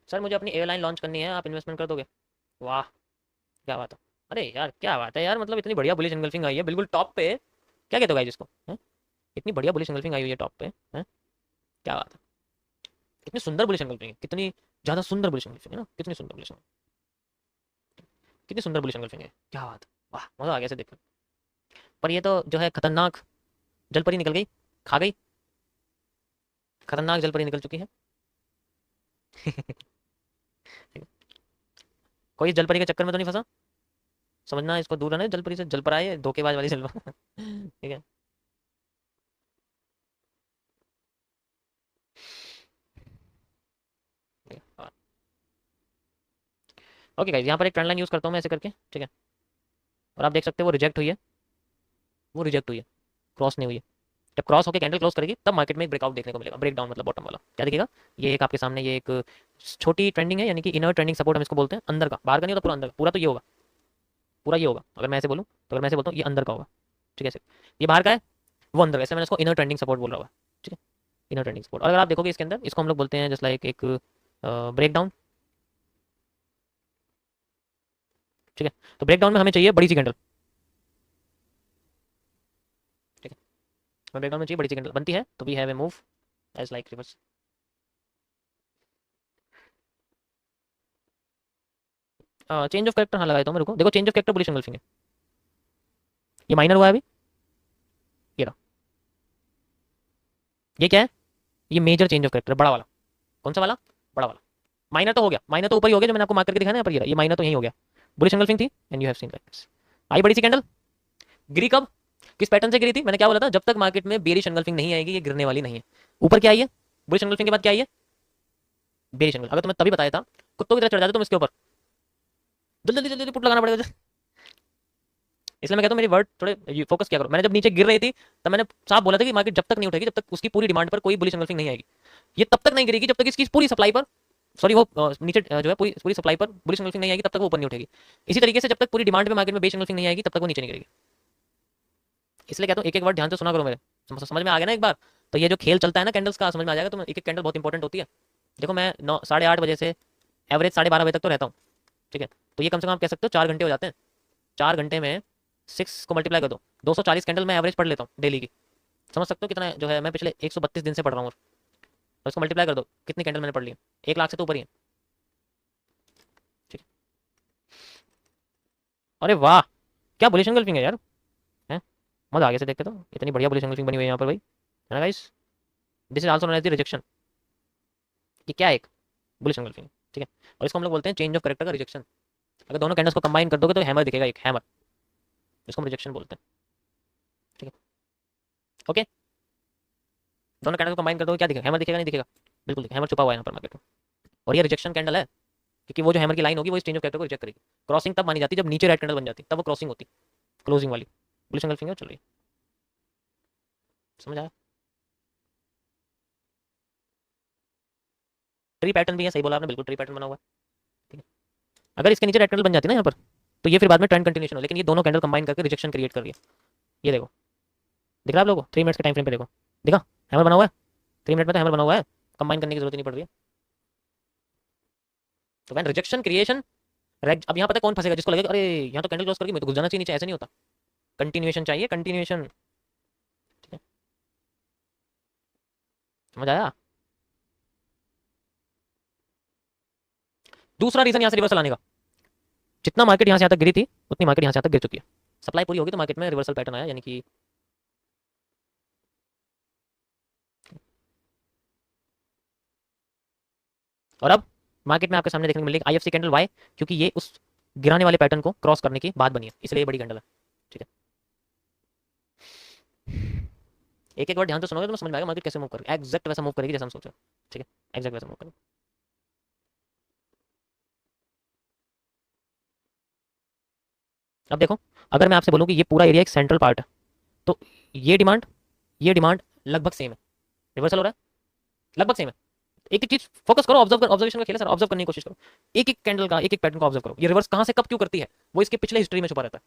Sir मुझे अपनी airline launch करनी है, आप इन्वेस्टमेंट कर दोगे? वाह, क्या बात है। अरे यार क्या बात है यार, मतलब इतनी बढ़िया बुलिश एंगल्फिंग आई है बिल्कुल टॉप पे। क्या कहते हो गाइस इसको, हैं? इतनी बढ़िया बुलिश एंगल्फिंग आई हुई है टॉप पे, हैं? क्या बात है। कितनी सुंदर बुलिश एंगल्फिंग है, कितनी ज़्यादा सुंदर बुलिश एंगल्फिंग है ना, कितनी सुंदर बुलिश, कितनी सुंदर बुलिश एंगल्फिंग है, क्या बात है। वाह, मज़ा आ गया इसे देखकर। पर ये तो जो है खतरनाक जलपरी निकल गई, खा गई। खतरनाक जलपरी निकल चुकी है। कोई इस जलपरी के चक्कर में तो नहीं फंसा? समझना, इसको दूर रहना जलपरी से, जलपरा है धोखेबाज वाली जलपरा। ठीक है। ओके गाइस, यहाँ पर एक ट्रेंड लाइन यूज़ करता हूँ मैं ऐसे करके, ठीक है। और आप देख सकते हो वो रिजेक्ट हुई है, वो रिजेक्ट हुई है, क्रॉस नहीं हुई है। जब क्रॉस होकर कैंडल क्लोज करेगी तब मार्केट में एक ब्रेकआउट देखने को मिलेगा, ब्रेक डाउन मतलब बॉटम वाला क्या दिखेगा। ये एक आपके सामने ये एक छोटी ट्रेंडिंग है, यानी कि इनर ट्रेंडिंग सपोर्ट हम इसको बोलते हैं, अंदर का, बाहर का नहीं होता, पूरा अंदर का, पूरा तो ये होगा, पूरा ये होगा अगर मैं ऐसे बोलूँ, तो अगर मैं ऐसे बोलता हूँ ये अंदर का होगा, ठीक है। ये बाहर का है, वो अंदर का, ऐसे मैंने इसको इनर ट्रेंडिंग सपोर्ट बोल रहा होगा, ठीक है। इनर ट्रेंडिंग सपोर्ट, और अगर आप देखोगे इसके अंदर, इसको हम लोग बोलते हैं जस्ट लाइक एक ब्रेक डाउन, ठीक है। तो ब्रेक डाउन में हमें चाहिए बड़ी सी कैंडल, ठीक है। हमें ब्रेक डाउन में चाहिए बड़ी सी कैंडल, बनती है तो we have a move as like reverse. Change of character, हाँ लगाया था मैं, रुको देखो, change of character bullish engulfing है, ये माइनर हुआ है अभी, ये रहा। ये क्या है? ये मेजर चेंज ऑफ कैरेक्टर, बड़ा वाला। कौन सा वाला? बड़ा वाला। माइनर तो हो गया, माइनर तो ऊपर ही हो गया, जो मैंने आपको मार्क करके दिखाया ना, पर ये माइनर तो यही हो गया। बुलिश एंगल्फिंग थी and you have seen like this. आई बड़ी सी कैंडल, गिरी कब, किस पैटर्न से गिरी थी? मैंने क्या बोला था, जब तक मार्केट में बेरिश एंगल्फिंग नहीं आएगी ये गिरने वाली नहीं है। ऊपर क्या आई है? बुलिश एंगल्फिंग के बाद क्या आई है? Bearish angle. अगर तुम्हें तभी बताया था, कुत्तों की तरह चढ़ जाते तुम इसके ऊपर, जल्दी जल्दी जल्दी पुट लगाना पड़ेगा। इसलिए मैं कहता हूँ मेरी वर्ड थोड़े फोकस किया करो। मैंने जब नीचे गिर रही थी तब मैंने साफ बोला था कि मार्केट जब तक नहीं उठेगी, जब तक उसकी पूरी डिमांड पर कोई बुलिश एंगल्फिंग नहीं आएगी, ये तब तक नहीं गिरेगी जब तक इसकी पूरी सप्लाई पर, सॉरी वो नीचे जो है पूरी पूरी सप्लाई पर बुलिश एंगल्फिंग नहीं आएगी, तब तक वो ऊपर नहीं उठेगी। इसी तरीके से जब तक पूरी डिमांड पे मार्केट में बेरिश एंगल्फिंग नहीं आएगी तब तक वो नीचे नहीं गिरेगी। इसलिए कहता हूँ एक एक वर्ड ध्यान से सुना करो मेरे, समझ में आ गया ना एक बार? तो ये जो खेल चलता है ना कैंडल्स का, समझ में आ जाएगा। तो एक एक कैंडल बहुत इंपॉर्टेंट होती है। देखो मैं 9 साढ़े 8 बजे से एवरेज 12:30 बजे तक तो रहता हूँ, ठीक है। तो ये कम से कम आप कह सकते हो 4 घंटे हो जाते हैं। 4 घंटे में 6 को मल्टीप्लाई कर दो, 240 कैंडल मैं एवरेज पढ़ लेता हूँ डेली की। समझ सकते हो कितना जो है मैं पिछले 132 दिन से पढ़ रहा हूँ। और इसको मल्टीप्लाई कर दो, कितनी कैंडल मैंने पढ़ ली है, 1 लाख से तो ऊपर ही है, ठीक है। अरे वाह, क्या बुलिश एंगल्फिंग है यार, है। मजा आ गया से देख के, तो इतनी बढ़िया बुलिश एंगल्फिंग बनी हुई है यहाँ पर भाई, है ना guys. This is also known as the rejection. ये क्या है? एक बुलिश एंगल्फिंग, ठीक है। और इसको हम लोग बोलते हैं चेंज ऑफ कैरेक्टर का रिजेक्शन। अगर दोनों कैंडल्स को कंबाइन कर दोगे तो हैमर दिखेगा, एक हैमर, इसको हम रिजेक्शन बोलते हैं, ठीक है। ओके, दोनों कैंडल को कंबाइन कर दोगे क्या दिखेगा? हैमर दिखेगा, नहीं दिखेगा? बिल्कुल दिखेगा, हैमर छुपा हुआ है यहाँ पर मार्केट में। और ये रिजेक्शन कैंडल है, क्योंकि वो जो हैमर की लाइन होगी वो इस चेंज ऑफ कैरेक्टर को रिजेक्ट करेगी। क्रॉसिंग तब मानी जाती है जब नीचे रेड कैंडल बन जाती, तब वो क्रॉसिंग होती, क्लोजिंग वाली। बुलिश एंगल्फिंग चल रही है, समझ आया? ट्री पैटर्न भी है, सही बोला आपने, बिल्कुल ट्री पैटर्न बना हुआ है, ठीक है। अगर इसके नीचे रेड कैंडल बन जाती है ना यहाँ पर, तो ये फिर बाद में ट्रेंड कंटिन्यूशन हो, लेकिन ये दोनों कैंडल कंबाइन करके रिजेक्शन क्रिएट कर रही है। ये देखो, दिख रहा है आप लोगों को? 3 मिनट्स के टाइम फ्रेम पे देखो, दिखा? हैमर बना हुआ है, 3 मिनट में तो हैमर बना हुआ है, कंबाइन करने की जरूरत ही नहीं पड़ रही है। तो वैन रिजेक्शन क्रिएशन, अब यहाँ पता है कौन फंसेगा? जिसको लगेगा अरे यहाँ तो कैंडल क्लोज करके मैं तो घुस जाना चाहिए नीचे, ऐसे नहीं होता। कंटिन्यूएशन चाहिए, कंटिन्यूएशन, ठीक है। समझ आया? दूसरा रीजन यहाँ से रिवर्सल आने का, जितना मार्केट यहाँ से यहाँ तक गिरी थी उतनी मार्केट यहाँ से यहाँ तक गिर चुकी है। सप्लाई पूरी होगी तो मार्केट में रिवर्सल पैटर्न आया, यानी कि और अब मार्केट में आपके सामने देखने को मिलेगी आईएफसी कैंडल। वाई? क्योंकि ये उस गिराने वाले पैटर्न को क्रॉस करने की बात बनी है, इसलिए ये बड़ी कैंडल है, ठीक है। एक एक बार ध्यान से सुनोगे तो समझ में आएगा मार्केट कैसे मूव करेगी, एग्जैक्ट वैसा मूव करेगी जैसा हम सोच रहे हैं, ठीक है। एग्जैक्ट वैसा मूव करेगी। अब देखो, अगर मैं आपसे बोलूँ कि ये पूरा एरिया एक सेंट्रल पार्ट है, तो ये डिमांड, ये डिमांड लगभग सेम है, रिवर्सल हो रहा है, लगभग सेम है। एक एक चीज फोकस करो, ऑब्जर्व कर, ऑब्जर्वेशन का खेल है सर, ऑब्जर्व करने की कोशिश करो। एक एक कैंडल का, एक एक पैटर्न को ऑब्जर्व करो, ये रिवर्स कहां से कब क्यों करती है, वो इसके पिछले हिस्ट्री में छुपा रहता है।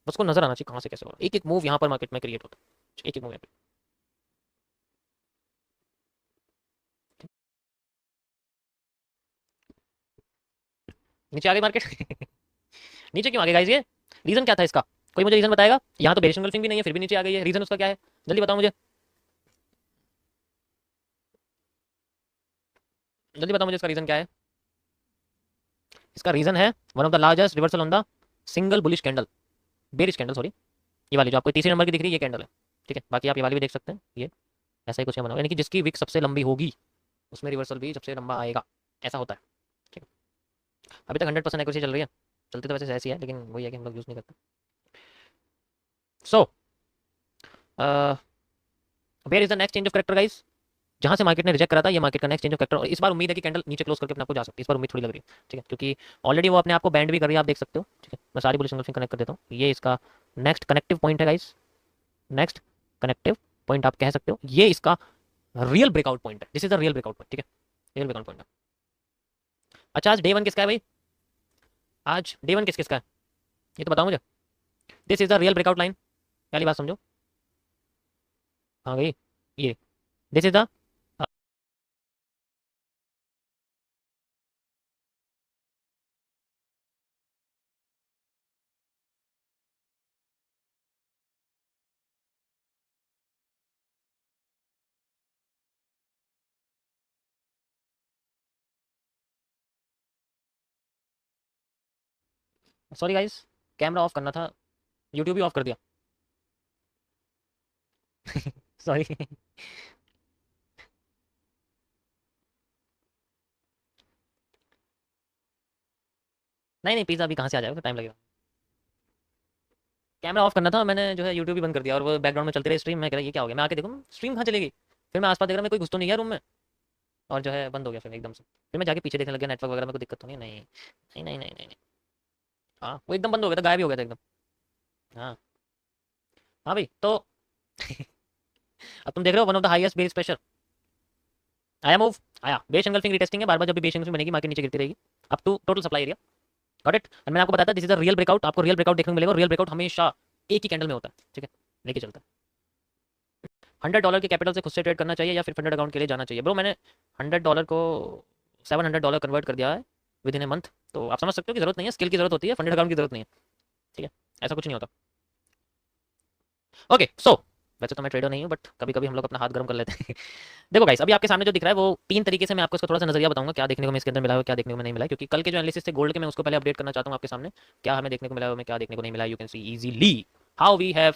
बस को नजर आना चाहिए कहां से कैसे हो रहा है। एक एक मूव यहाँ पर मार्केट में क्रिएट होता है, एक एक मूव यहाँ पे। नीचे आ गई मार्केट। नीचे क्यों आ गई गाइस ये? रीजन क्या था इसका? कोई मुझे रीजन बताएगा? यहाँ तो बेरिश एंगल्फिंग भी नहीं है, फिर भी नीचे आ गई है। रीजन उसका क्या है? जल्दी बताओ मुझे, जल्दी बताओ मुझे इसका रीजन क्या है। इसका रीजन है one of the largest reversal on the single bullish candle, bearish candle sorry. ये वाली जो आपको तीसरे नंबर की दिख रही है ये कैंडल है, ठीक है। बाकी आप ये वाली भी देख सकते हैं, ये ऐसा ही कुछ बना हुआ है, यानी कि जिसकी विक सबसे लंबी होगी उसमें रिवर्सल भी सबसे लंबा आएगा, ऐसा होता है, ठीक है। अभी तक 100% एक्यूरेसी चल रही है, चलती तो वैसे ऐसी है, लेकिन वही है कि हम लोग यूज़ नहीं करते। So where is the next change of character guys? जहां से मार्केट ने रिजेक्ट करा था, ये मार्केट का नेक्स्ट चेंज ऑफ करेक्टर, और इस बार उम्मीद है कि कैंडल नीचे क्लोज करके अपने आपको जा सकती है। इस बार उम्मीद थोड़ी लग रही है, ठीक है, क्योंकि ऑलरेडी वो अपने आप को बैंड भी कर रही है, आप देख सकते हो, ठीक है। मैं सारी बुलिश एंगल्फिंग कनेक्ट कर देता हूँ। ये इसका नेक्स्ट कनेक्टिव पॉइंट है गाइस, नेक्स्ट कनेक्टिव पॉइंट आप कह सकते हो। ये इसका रियल ब्रेकआउट पॉइंट है, this is the real breakout point, ठीक है, रियल ब्रेकआउट पॉइंट है। अच्छा, आज डे वन किसका है भाई? आज डे वन किस किसका है ये तो बताओ मुझे। This is the real breakout line, पहली बात समझो। हाँ गई ये, this is the, sorry guys, camera off करना था, यूट्यूब भी ऑफ कर दिया। सॉरी। नहीं नहीं, पिज़्ज़ा अभी कहाँ से आ जाएगा, टाइम लगेगा। कैमरा ऑफ करना था, मैंने जो है यूट्यूब भी बंद कर दिया, और वो बैकग्राउंड में चलती रही स्ट्रीम। मैं कह रहा ये क्या हो गया, मैं आके देखूँ स्ट्रीम कहाँ चलेगी। फिर मैं आसपास देख रहा, मैं कोई घुस तो नहीं गया रूम में, और जो है बंद हो गया फिर एकदम से। फिर मैं जाके पीछे देखने लग गया, नेटवर्क वगैरह में कोई दिक्कत तो नहीं है? नहीं नहीं नहीं नहीं नहीं नहीं। हाँ वो एकदम बंद हो गया था, गायब ही हो गया था एकदम। हाँ हाँ भाई तो अब तुम देख रहे हो one of the highest base pressure आया, मूव आया। बेस एंगल्फिंग रीटेस्टिंग है, बार बार जब भी बेस एंगल्फिंग बनेगी मार्केट नीचे गिरती रहेगी up to total supply area. Got it? और मैंने आपको बताया था this is the real breakout, आपको रियल ब्रेकआउट देखने को मिलेगा। रियल ब्रेकआउट हमेशा एक ही कैंडल में होता है, ठीक है, लेके चलता है। $100 के कैपिटल से खुद से ट्रेड करना चाहिए या फिर फंडेड अकाउंट के लिए जाना चाहिए? ब्रो मैंने $100 को $700 कन्वर्ट कर दिया है विद इन ए मंथ, तो आप समझ सकते हो कि जरूरत नहीं है, स्किल की जरूरत होती है, फंडेड अकाउंट की जरूरत नहीं है, ठीक है, ऐसा कुछ नहीं होता। ओके सो वैसे तो मैं ट्रेडर नहीं हूँ, बट कभी कभी हम लोग अपना हाथ गर्म कर लेते हैं। देखो गाइस, अभी आपके सामने जो दिख रहा है वो तीन तरीके से मैं आपको इसको थोड़ा सा नजरिया बताऊंगा, क्या देखने को मैं इसके अंदर मिला है, क्या देखने को मैं नहीं मिला है, क्योंकि कल के जो एनालिसिस थे गोल्ड के, मैं उसको पहले अपडेट करना चाहता हूँ आपके सामने, क्या हमें देखने को मिला है, हमें क्या देखने को नहीं मिला। You can see easily how we have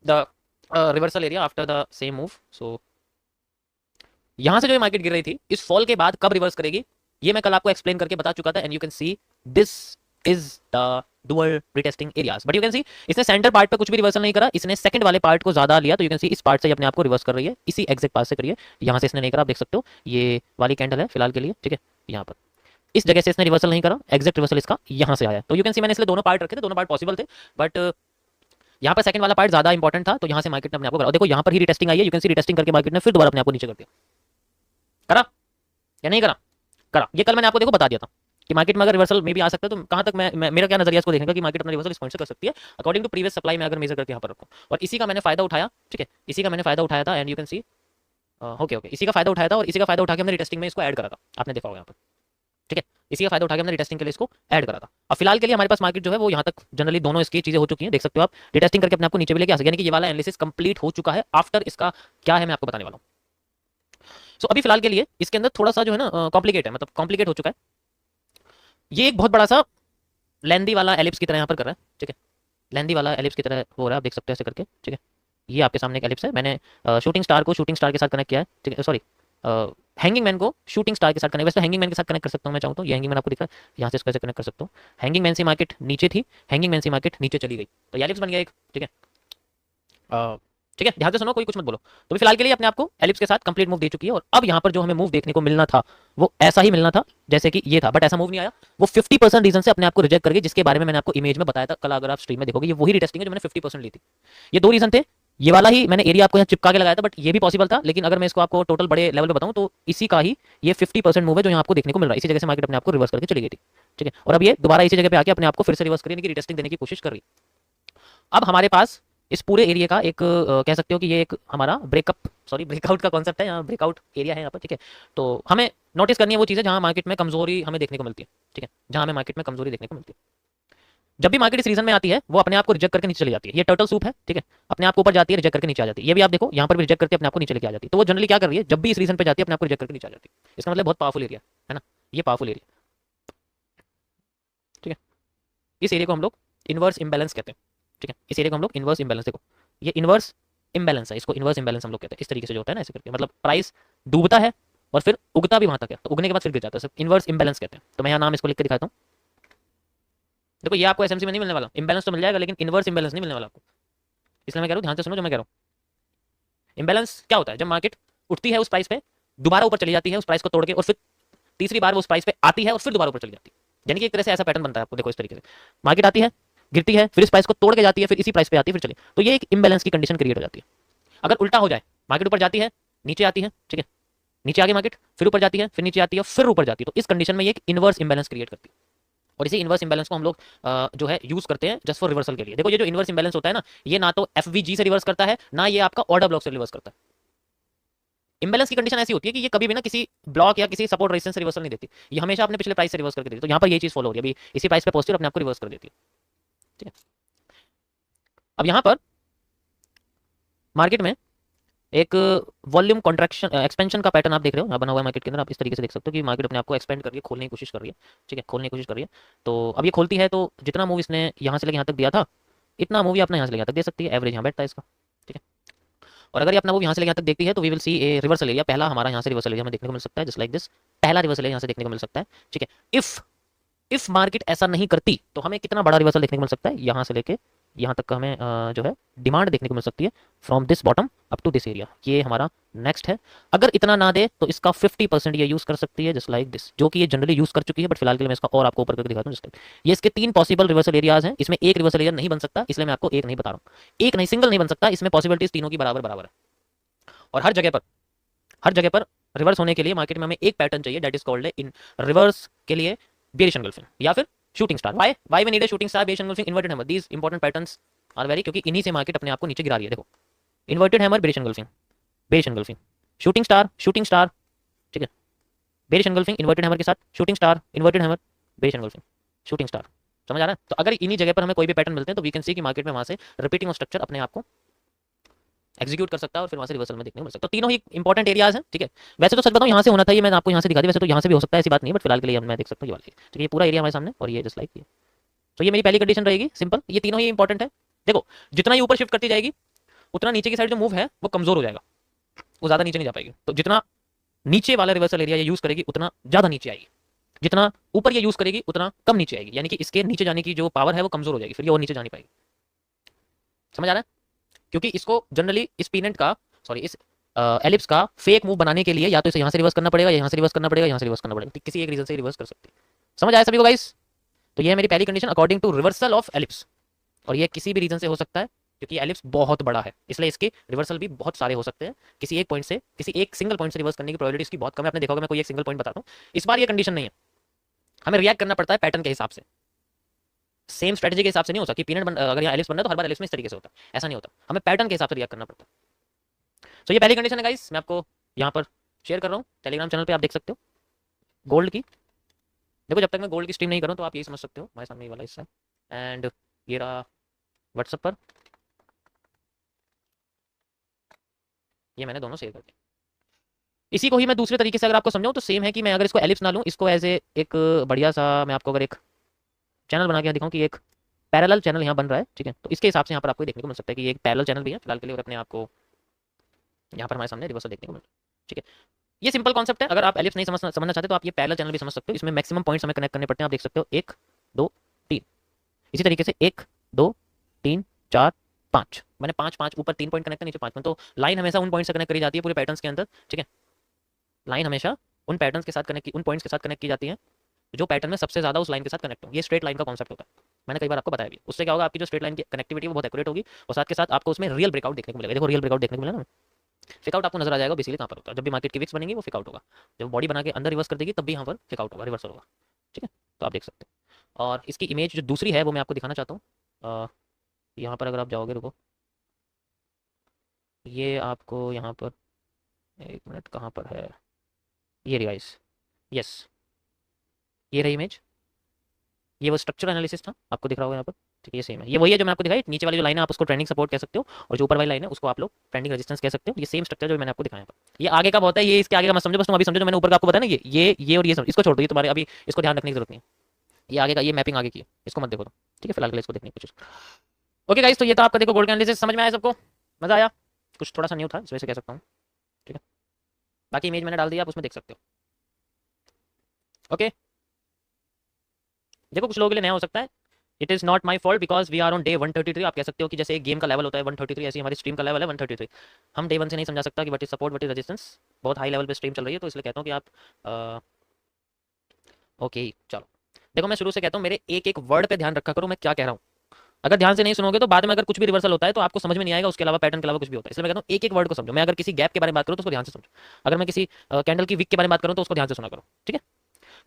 the reversal area after the same move. So यहां से जो मार्केट गिर रही थी, इस फॉल के बाद कब रिवर्स करेगी ये मैं कल आपको एक्सप्लेन करके बता चुका था, and you can see this is the dual retesting areas. But you can सी इसने सेंटर पार्ट पे कुछ भी रिवर्सल नहीं करा, इसने सेकंड वाले पार्ट को ज्यादा लिया, तो यू कैन सी इस पार्ट से अपने आप को रिवर्स कर रही है, इसी एग्जैक्ट पार्ट से करिए। यहां से इसने नहीं करा, आप देख सकते हो ये वाली कैंडल है फिलहाल के लिए, ठीक है, यहाँ पर इस जगह से इसने रिवर्सल नहीं करा, एग्जैक्ट रिवर्सल इसका यहां से आया। तो यू कैन सी मैंने इसलिए दोनों पार्ट रखे थे, दोनों पार्ट पॉसिबल थे, बट यहाँ पर सेकंड वाला पार्ट ज्यादा इंपॉर्टेंट था, तो यहाँ से मार्केट ने अपने आप को करा। देखो यहाँ पर ही रिटेस्टिंग आई है, यू कैन सी रिटेस्टिंग करके मार्केट ने फिर दोबारा अपने आप को नीचे कर दिया। करा या नहीं करा? करा। ये कल मैंने आपको देखो बता दिया था कि मार्केट में अगर रिवर्सल में भी आ सकता है, तो कहां तक मेरा क्या नजरिया इसको देखने का कि मार्केट अपना रिवर्सल इस पॉइंट से कर सकती है अकॉर्डिंग टू प्रीवियस सप्लाई में अगर मेजर करके यहाँ पर रखूँ, और इसी का मैंने फायदा उठाया, ठीक है, इसी का मैंने फायदा उठाया था, and you can C okay okay, इसी का फायदा उठाया था, और इसी का फायदा उठा के हमने रिटेस्टिंग में इसको ऐड करा था, आपने देखा होगा यहाँ पर, ठीक है, इसी का फायदा उठा के हमने रिटेस्टिंग के लिए इसको ऐड करा था। अब फिलहाल के लिए हमारे पास मार्केट जो है वो यहाँ तक जनरली दोनों इसकी चीजें हो चुकी हैं, देख सकते हो आप, रिटेस्टिंग करके अपने आपको नीचे भी लेके आ सकते, यानी कि ये वाला एनालिसिस कंप्लीट हो चुका है। आफ्टर इसका क्या है मैं आपको बताने वाला हूँ। सो अभी फिलहाल के लिए इसके अंदर थोड़ा सा जो है ना कॉम्प्लिकेट है, मतलब कॉम्प्लिकेट हो चुका है। ये एक बहुत बड़ा सा लेंदी वाला एलिप्स की तरह यहाँ पर कर रहा है, ठीक है, लेंदी वाला एलिप्स की तरह हो रहा है, आप देख सकते हैं ऐसे करके, ठीक है। ये आपके सामने एक एलिप्स है, मैंने शूटिंग स्टार को शूटिंग स्टार के साथ कनेक्ट किया है, ठीक है, सॉरी हैंगिंग मैन को शूटिंग स्टार के साथ कनेक्ट, वैसे हैंगिंग मैन के साथ कनेक्ट कर सकता हूँ मैं चाहूँ तो, ये हैंगिंग मैन आपको दिख रहा है, यहाँ से इसको ऐसे कनेक्ट कर सकता हूँ। हैंगिंग मैन से मार्केट नीचे थी, हैंगिंग मैन से मार्केट नीचे चली गई, तो ये एलिप्स बन गया एक, ठीक है, ठीक है, ध्यान से सुनो, कोई कुछ मत बोलो। तो फिलहाल के लिए अपने आपको एलिप्स के साथ कंप्लीट मूव दे चुकी है, और अब यहाँ पर जो हमें मूव देखने को मिलना था वो ऐसा ही मिलना था जैसे कि ये था, बट ऐसा मूव नहीं आया। वो 50% रीजन से अपने आपको रिजेक्ट करके, जिसके बारे में मैंने आपको इमेज में बताया था कल, अगर आप स्ट्रीम में देखोगे ये वही रिटेस्टिंग है जो मैंने 50% ली थी। ये दो रीजन थे, ये वाला ही मैंने एरिया आपको यहाँ चिपका के लगाया था, बट ये भी पॉसिबल था, लेकिन अगर मैं इसको आपको टोटल बड़े लेवल पे बताऊं तो इसी का ही ये 50% मूव है जो यहाँ आपको देखने को मिल रहा है। इसी जगह से मार्केट अपने आपको रिवर्स करके चली गई थी, ठीक है, और अब ये दोबारा इसी जगह पे आके अपने आपको फिर से रिवर्स करने की, रिटेस्टिंग देने की कोशिश कर रही है। अब हमारे पास इस पूरे एरिया का एक कह सकते हो कि ये एक हमारा ब्रेकअप सॉरी ब्रेकआउट का कॉन्सेप्ट है, यहाँ ब्रेकआउट एरिया है यहाँ पर, ठीक है। तो हमें नोटिस करनी है वो चीज़ें जहां मार्केट में कमजोरी हमें देखने को मिलती है, ठीक है, जहां हमें मार्केट में कमजोरी देखने को मिलती है। जब भी मार्केट इस रीजन में आती है वो अपने आप को रिजेक्ट करके नीचे चली जाती है। ये टर्टल सूप है, ठीक है, अपने आप को ऊपर जाती है, रिजेक्ट करके नीचे आ जाती है। ये भी आप देखो, यहाँ पर भी रिजेक्ट करके अपने आप को नीचे लेके आ जाती है। तो वो जनरली क्या कर रही है, जब भी इस रीजन पे जाती है अपने आप को रिजेक्ट करके नीचे आ जाती है। इसका मतलब बहुत पावरफुल एरिया है ना, ये पावरफुल एरिया, ठीक है। इस एरिया को हम लोग इनवर्स इम्बैलेंस कहते हैं, ठीक है। इस एरिया को हम लोग इनवर्स इम्बैलेंस, देखो ये इनवर्स इम्बैलेंस है, इसको इनवर्स इम्बैलेंस हम लोग कहते हैं। इस तरीके से जो होता है ना, ऐसे करके, मतलब प्राइस डूबता है और फिर उगता भी वहां तक है, तो उगने के बाद फिर गिर जाता है, सब इनवर्स इम्बैलेंस कहते हैं। तो मैं यहाँ नाम इसको लिख के दिखाता हूँ। देखो ये आपको एसएमसी में नहीं मिलने वाला, इम्बैलेंस तो मिल जाएगा लेकिन इनवर्स इम्बैलेंस नहीं मिलने वाला आपको। इसलिए मैं कह रहा हूँ ध्यान से सुनो जो मैं कह रहा हूँ। इम्बैलेंस क्या होता है, जब मार्केट उठती है उस प्राइस पे, दोबारा ऊपर चली जाती है उस प्राइस को तोड़ के, और फिर तीसरी बार वो उस प्राइस पे आती है और फिर दोबारा ऊपर चली जाती है। यानी कि एक तरह से ऐसा पैटर्न बनता है आपको, देखो इस तरीके से मार्केट आती है, गिरती है, फिर इस प्राइस को तोड़ के जाती है, फिर इसी प्राइस पे आती है, फिर चली। तो ये एक इम्बैलेंस की कंडीशन क्रिएट हो जाती है। अगर उल्टा हो जाए, मार्केट ऊपर जाती है, नीचे आती है, ठीक है, नीचे आ गई मार्केट, फिर ऊपर जाती है, फिर नीचे आती है, फिर ऊपर जाती है, तो इस कंडीशन में ये एक इनवर्स इंबैलेंस क्रिएट करती है। और इसी इनवर्स इंबैलेंस को हम लोग जो है यूज करते हैं जस्ट फॉर रिवर्सल के लिए। देखो ये जो इनवर्स इंबैलेंस होता है ना, ये ना तो एफवीजी से रिवर्स करता है, ना ये आपका ऑर्डर ब्लॉक से रिवर्स करता है। इंबैलेंस की कंडीशन ऐसी होती है कि ये कभी भी ना किसी ब्लॉक या किसी सपोर्ट रेजिस्टेंस से रिवर्सल नहीं देती, ये हमेशा अपने पिछले प्राइस से रिवर्स करके देती है। तो यहाँ पर ये चीज फॉलो हो रही है, अभी इसी प्राइस पे पहुंचती है और अपने आप को रिवर्स कर देती है, ठीक है। अब यहाँ पर मार्केट में एक वॉल्यूम कॉन्ट्रैक्शन एक्सपेंशन का पैटर्न आप देख रहे हो, यहाँ बना हुआ है मार्केट के अंदर। आप इस तरीके से देख सकते हो कि मार्केट अपने आप को एक्सपेंड करके खोलने की कोशिश कर रही है, ठीक है, खोलने की कोशिश कर रही है। तो अब ये खोलती है तो जितना मूव इसने यहाँ से लेकर यहाँ तक दिया था, इतना मूव अपना यहाँ से लेकर यहाँ तक दे सकती है, एवरेज यहाँ बैठता है इसका, ठीक है। और अगर ये अपना मूव यहाँ से लेकर यहाँ तक देखती है तो we will see a reversal area. पहला हमारा यहाँ से रिवर्सल एरिया हमें देखने को मिल सकता है, जस्ट लाइक दिस, पहला रिवर्सल एरिया यहाँ से देखने को मिल सकता है, ठीक है। इफ मार्केट ऐसा नहीं करती तो हमें कितना बड़ा रिवर्सल देखने को मिल सकता है, यहाँ से लेके यहाँ तक का हमें जो है डिमांड देखने को मिल सकती है, from this bottom up to this area. ये हमारा नेक्स्ट है। अगर इतना ना दे तो इसका 50% ये यूज कर सकती है, जस्ट लाइक दिस, जो कि ये जनरली यूज कर चुकी है, बट फिलहाल के लिए मैं इसका और आपको ऊपर करके दिखाता हूँ। जस्ट ये इसके 3 पॉसिबल रिवर्सल एरियाज हैं, इसमें एक रिवर्सल एरिया नहीं बन सकता, इसलिए मैं आपको एक नहीं बता रहा हूँ, एक नहीं, सिंगल नहीं बन सकता, इसमें पॉसिबिलिटीज तीनों की बराबर बराबर है। और हर जगह पर रिवर्स होने के लिए मार्केट में हमें एक पैटर्न चाहिए, that is called in reverse के लिए बेरिश एंगल्फिंग या फिर shooting star. Why we need a shooting star, bearish engulfing, inverted hammer, these important patterns are very, क्योंकि इन्हीं से मार्केट अपने आप को नीचे गिरा रही है। देखो inverted hammer, bearish engulfing, shooting star, ठीक है, बेरिश एंगल्फिंग इन्वर्टेड हैमर के साथ, shooting star, inverted hammer, bearish engulfing, shooting star. समझ आ रहा है? तो अगर इन्हीं जगह पर हमें कोई भी पैटर्न मिलते हैं तो वी कैन सी कि मार्केट में वहां से रिपीटिंग ऑफ स्ट्रक्चर अपने आप को एग्जीक्यूट कर सकता है और फिर वहां से रिवर्सल में देखने को मिल सकता है। तो तीनों ही इंपॉर्टेंट एरियाज हैं, ठीक है। वैसे तो सच बताऊं यहाँ से होना था, ये मैंने आपको यहाँ से दिखा दिया, वैसे तो यहाँ से भी हो सकता है, ऐसी बात नहीं है, बट फिलहाल के लिए मैं देख सकता हूँ ये वाली, ठीक है, ये पूरा एरिया हमारे सामने और ये जस्ट लाइक ये। तो ये मेरी पहली कंडीशन रहेगी, सिंपल, ये तीनों ही इंपॉर्टेंट है। देखो जितना ही ऊपर शिफ्ट करती जाएगी उतना नीचे की साइड जो मूव है वो कमजोर हो जाएगा, वो ज्यादा नीचे नहीं जा पाएगी। तो जितना नीचे वाला रिवर्सल एरिया ये यूज करेगी उतना ज्यादा नीचे आएगी, जितना ऊपर ये यूज करेगी उतना कम नीचे आएगी, यानी कि इसके नीचे जाने की जो पावर है वो कमजोर हो जाएगी, फिर ये और नीचे जा नहीं पाएगी। समझ आ रहा है? क्योंकि इसको जनरली इस पीनेंट का, सॉरी इस एलिप्स का फेक मूव बनाने के लिए या तो इसे यहाँ से रिवर्स करना पड़ेगा, यहाँ से रिवर्स करना पड़ेगा, यहाँ से रिवर्स करना पड़ेगा, किसी एक रीजन से रिवर्स कर सकती है। समझ आया सभी को गाइस? तो ये है मेरी पहली condition according to reversal of ellipse, और ये किसी भी रीजन से हो सकता है क्योंकि एलिप्स बहुत बड़ा है, इसलिए इसके रिवर्सल भी बहुत सारे हो सकते हैं। किसी एक पॉइंट से, किसी एक सिंगल पॉइंट से रिवर्स करने की प्रोबेबिलिटी इसकी बहुत कम है। आपने देखा होगा, मैं कोई एक सिंगल पॉइंट बताता हूँ। इस बार ये कंडीशन नहीं है, हमें रिएक्ट करना पड़ता है पैटर्न के हिसाब से, सेम स्ट्रेटजी के हिसाब से नहीं हो सकती। अगर यहाँ एलिप्स बन रहा है तो हर बार एलिप्स में इस तरीके से होता है, ऐसा नहीं होता, हमें पैटर्न के हिसाब से रिएक्ट करना पड़ता है। तो ये पहली कंडीशन है गाइस, मैं आपको यहाँ पर शेयर कर रहा हूँ, टेलीग्राम चैनल पे आप देख सकते हो गोल्ड की। देखो जब तक मैं गोल्ड की स्ट्रीम नहीं करूँ तो आप यही समझ सकते हो, हमारे सामने ये वाला हिस्सा है, एंड ये रहा व्हाट्सएप पर, ये मैंने दोनों शेयर कर दिए। इसी को ही मैं दूसरे तरीके से अगर आपको समझाऊं तो सेम है कि मैं अगर इसको एलिप्स ना लूं, इसको एज ए एक बढ़िया सा मैं आपको अगर एक चैनल बना के दिखाऊं कि एक पैरेलल चैनल यहाँ बन रहा है, ठीक है, तो इसके हिसाब से यहाँ पर आपको देखने को मिल सकता है कि ये एक पैरेलल चैनल भी है फिलहाल के लिए, और अपने आपको यहाँ पर हमारे सामने रिवर्सल देखने को मिल रहा है, ठीक है। ये सिंपल कॉन्सेप्ट है, अगर आप एलिप्स नहीं समझना चाहते तो आप ये पैरेलल चैनल भी समझ सकते हो। इसमें मैक्सिमम पॉइंट्स हमें कनेक्ट करने पड़ते हैं, आप देख सकते हो 1 2 3, इसी तरीके से 1 2 3 4 5, मैंने 5 5 ऊपर 3 पॉइंट कनेक्ट है, नीचे 5 पॉइंट। तो लाइन हमेशा उन पॉइंट से कनेक्ट करी जाती है पूरे पैटर्न्स के अंदर, ठीक है। लाइन हमेशा उन पैटर्न्स के साथ उन पॉइंट्स के साथ कनेक्ट की जाती है जो पैटर्न में सबसे ज्यादा उस लाइन के साथ कनेक्ट हो। ये स्ट्रेट लाइन का कॉन्सेप्ट होता है, मैंने कई बार आपको बताया भी। उससे क्या होगा, आपकी जो स्ट्रेट लाइन की कनेक्टिविटी वो बहुत एक्यूरेट होगी, और साथ के साथ आपको उसमें रियल ब्रेकआउट देखने को मिलेगा। देखो रियल ब्रेकआउट देखने को मिला ना, फिकआउट आपको नजर आ जाएगा बेसिकली कहाँ पर होता है। जब भी मार्केट की विक्स बनेगी वो फिकआउट होगा, जब बॉडी बना के अंदर रिवर्स कर देगी तब भी यहाँ पर फिकआउट होगा, रिवर्सल होगा, ठीक है। तो आप देख सकते हो। और इसकी इमेज जो दूसरी है वो मैं आपको दिखाना चाहता हूँ। यहाँ पर अगर आप जाओगे, रुको, ये आपको यहाँ पर, एक मिनट, कहाँ पर है ये गाइस, यस, ये रही इमेज, ये वो स्ट्रक्चर एनालिसिस था, आपको दिख रहा होगा यहाँ पर, ठीक है, ये सेम है, ये वही है जो मैं आपको दिखाई, नीचे वाली जो लाइन है आप उसको ट्रेंडिंग सपोर्ट कह सकते हो, और जो ऊपर वाली लाइन है उसको आप लोग ट्रेंडिंग रेजिस्टेंस कह सकते हो। ये सेम स्ट्रक्चर जो मैंने आपको दिखाया है, ये आगे का बहुत है, ये इसके आगे का मत समझो, बस तुम अभी समझो जो मैंने ऊपर का आपको बताया ना, ये और ये समझो, इसको छोड़ दो, ये तुम्हारे अभी इसको ध्यान रखने की जरूरत नहीं है, ये आगे का, ये मैपिंग आगे की है, इसको मत देखो तुम, ठीक है, फिलहाल के लिए इसको देखने की कोशिश। ओके गाइस, तो ये था आपका देखो गोल्ड का एनालिसिस, समझ में आया सबको, मजा आया, कुछ थोड़ा सा न्यू था इस वजह से कह सकता हूँ, ठीक है, बाकी इमेज मैंने डाल दिया, आप उसमें देख सकते हो। ओके, देखो कुछ लोगों के लिए नया हो सकता है, it is not my fault because we are on day 133, आप कह सकते हो कि जैसे एक गेम का लेवल होता है 133, ऐसी हमारी स्ट्रीम का लेवल है 133, हम डे 1 से नहीं समझा सकता कि what is support what is resistance, बहुत हाई लेवल पे स्ट्रीम चल रही है, तो इसलिए कहता हूँ कि आप ओके चलो, देखो मैं शुरू से कहता हूँ मेरे एक एक वर्ड पे ध्यान रखा करो मैं क्या कह रहा हूँ, अगर ध्यान से नहीं सुनोगे तो बाद में अगर कुछ भी रिवर्सल होता है तो आपको समझ में नहीं आएगा, उसके अलावा पैटर्न के अलावा कुछ भी होता है, इसलिए मैं कहता हूँ एक एक वर्ड को समझो, मैं अगर किसी गैप के बारे में बात करूँ तो उसको ध्यान से समझो, अगर मैं किसी कैंडल की विक के बारे में बात करूँ तो उसको ध्यान से सुना करो, ठीक है।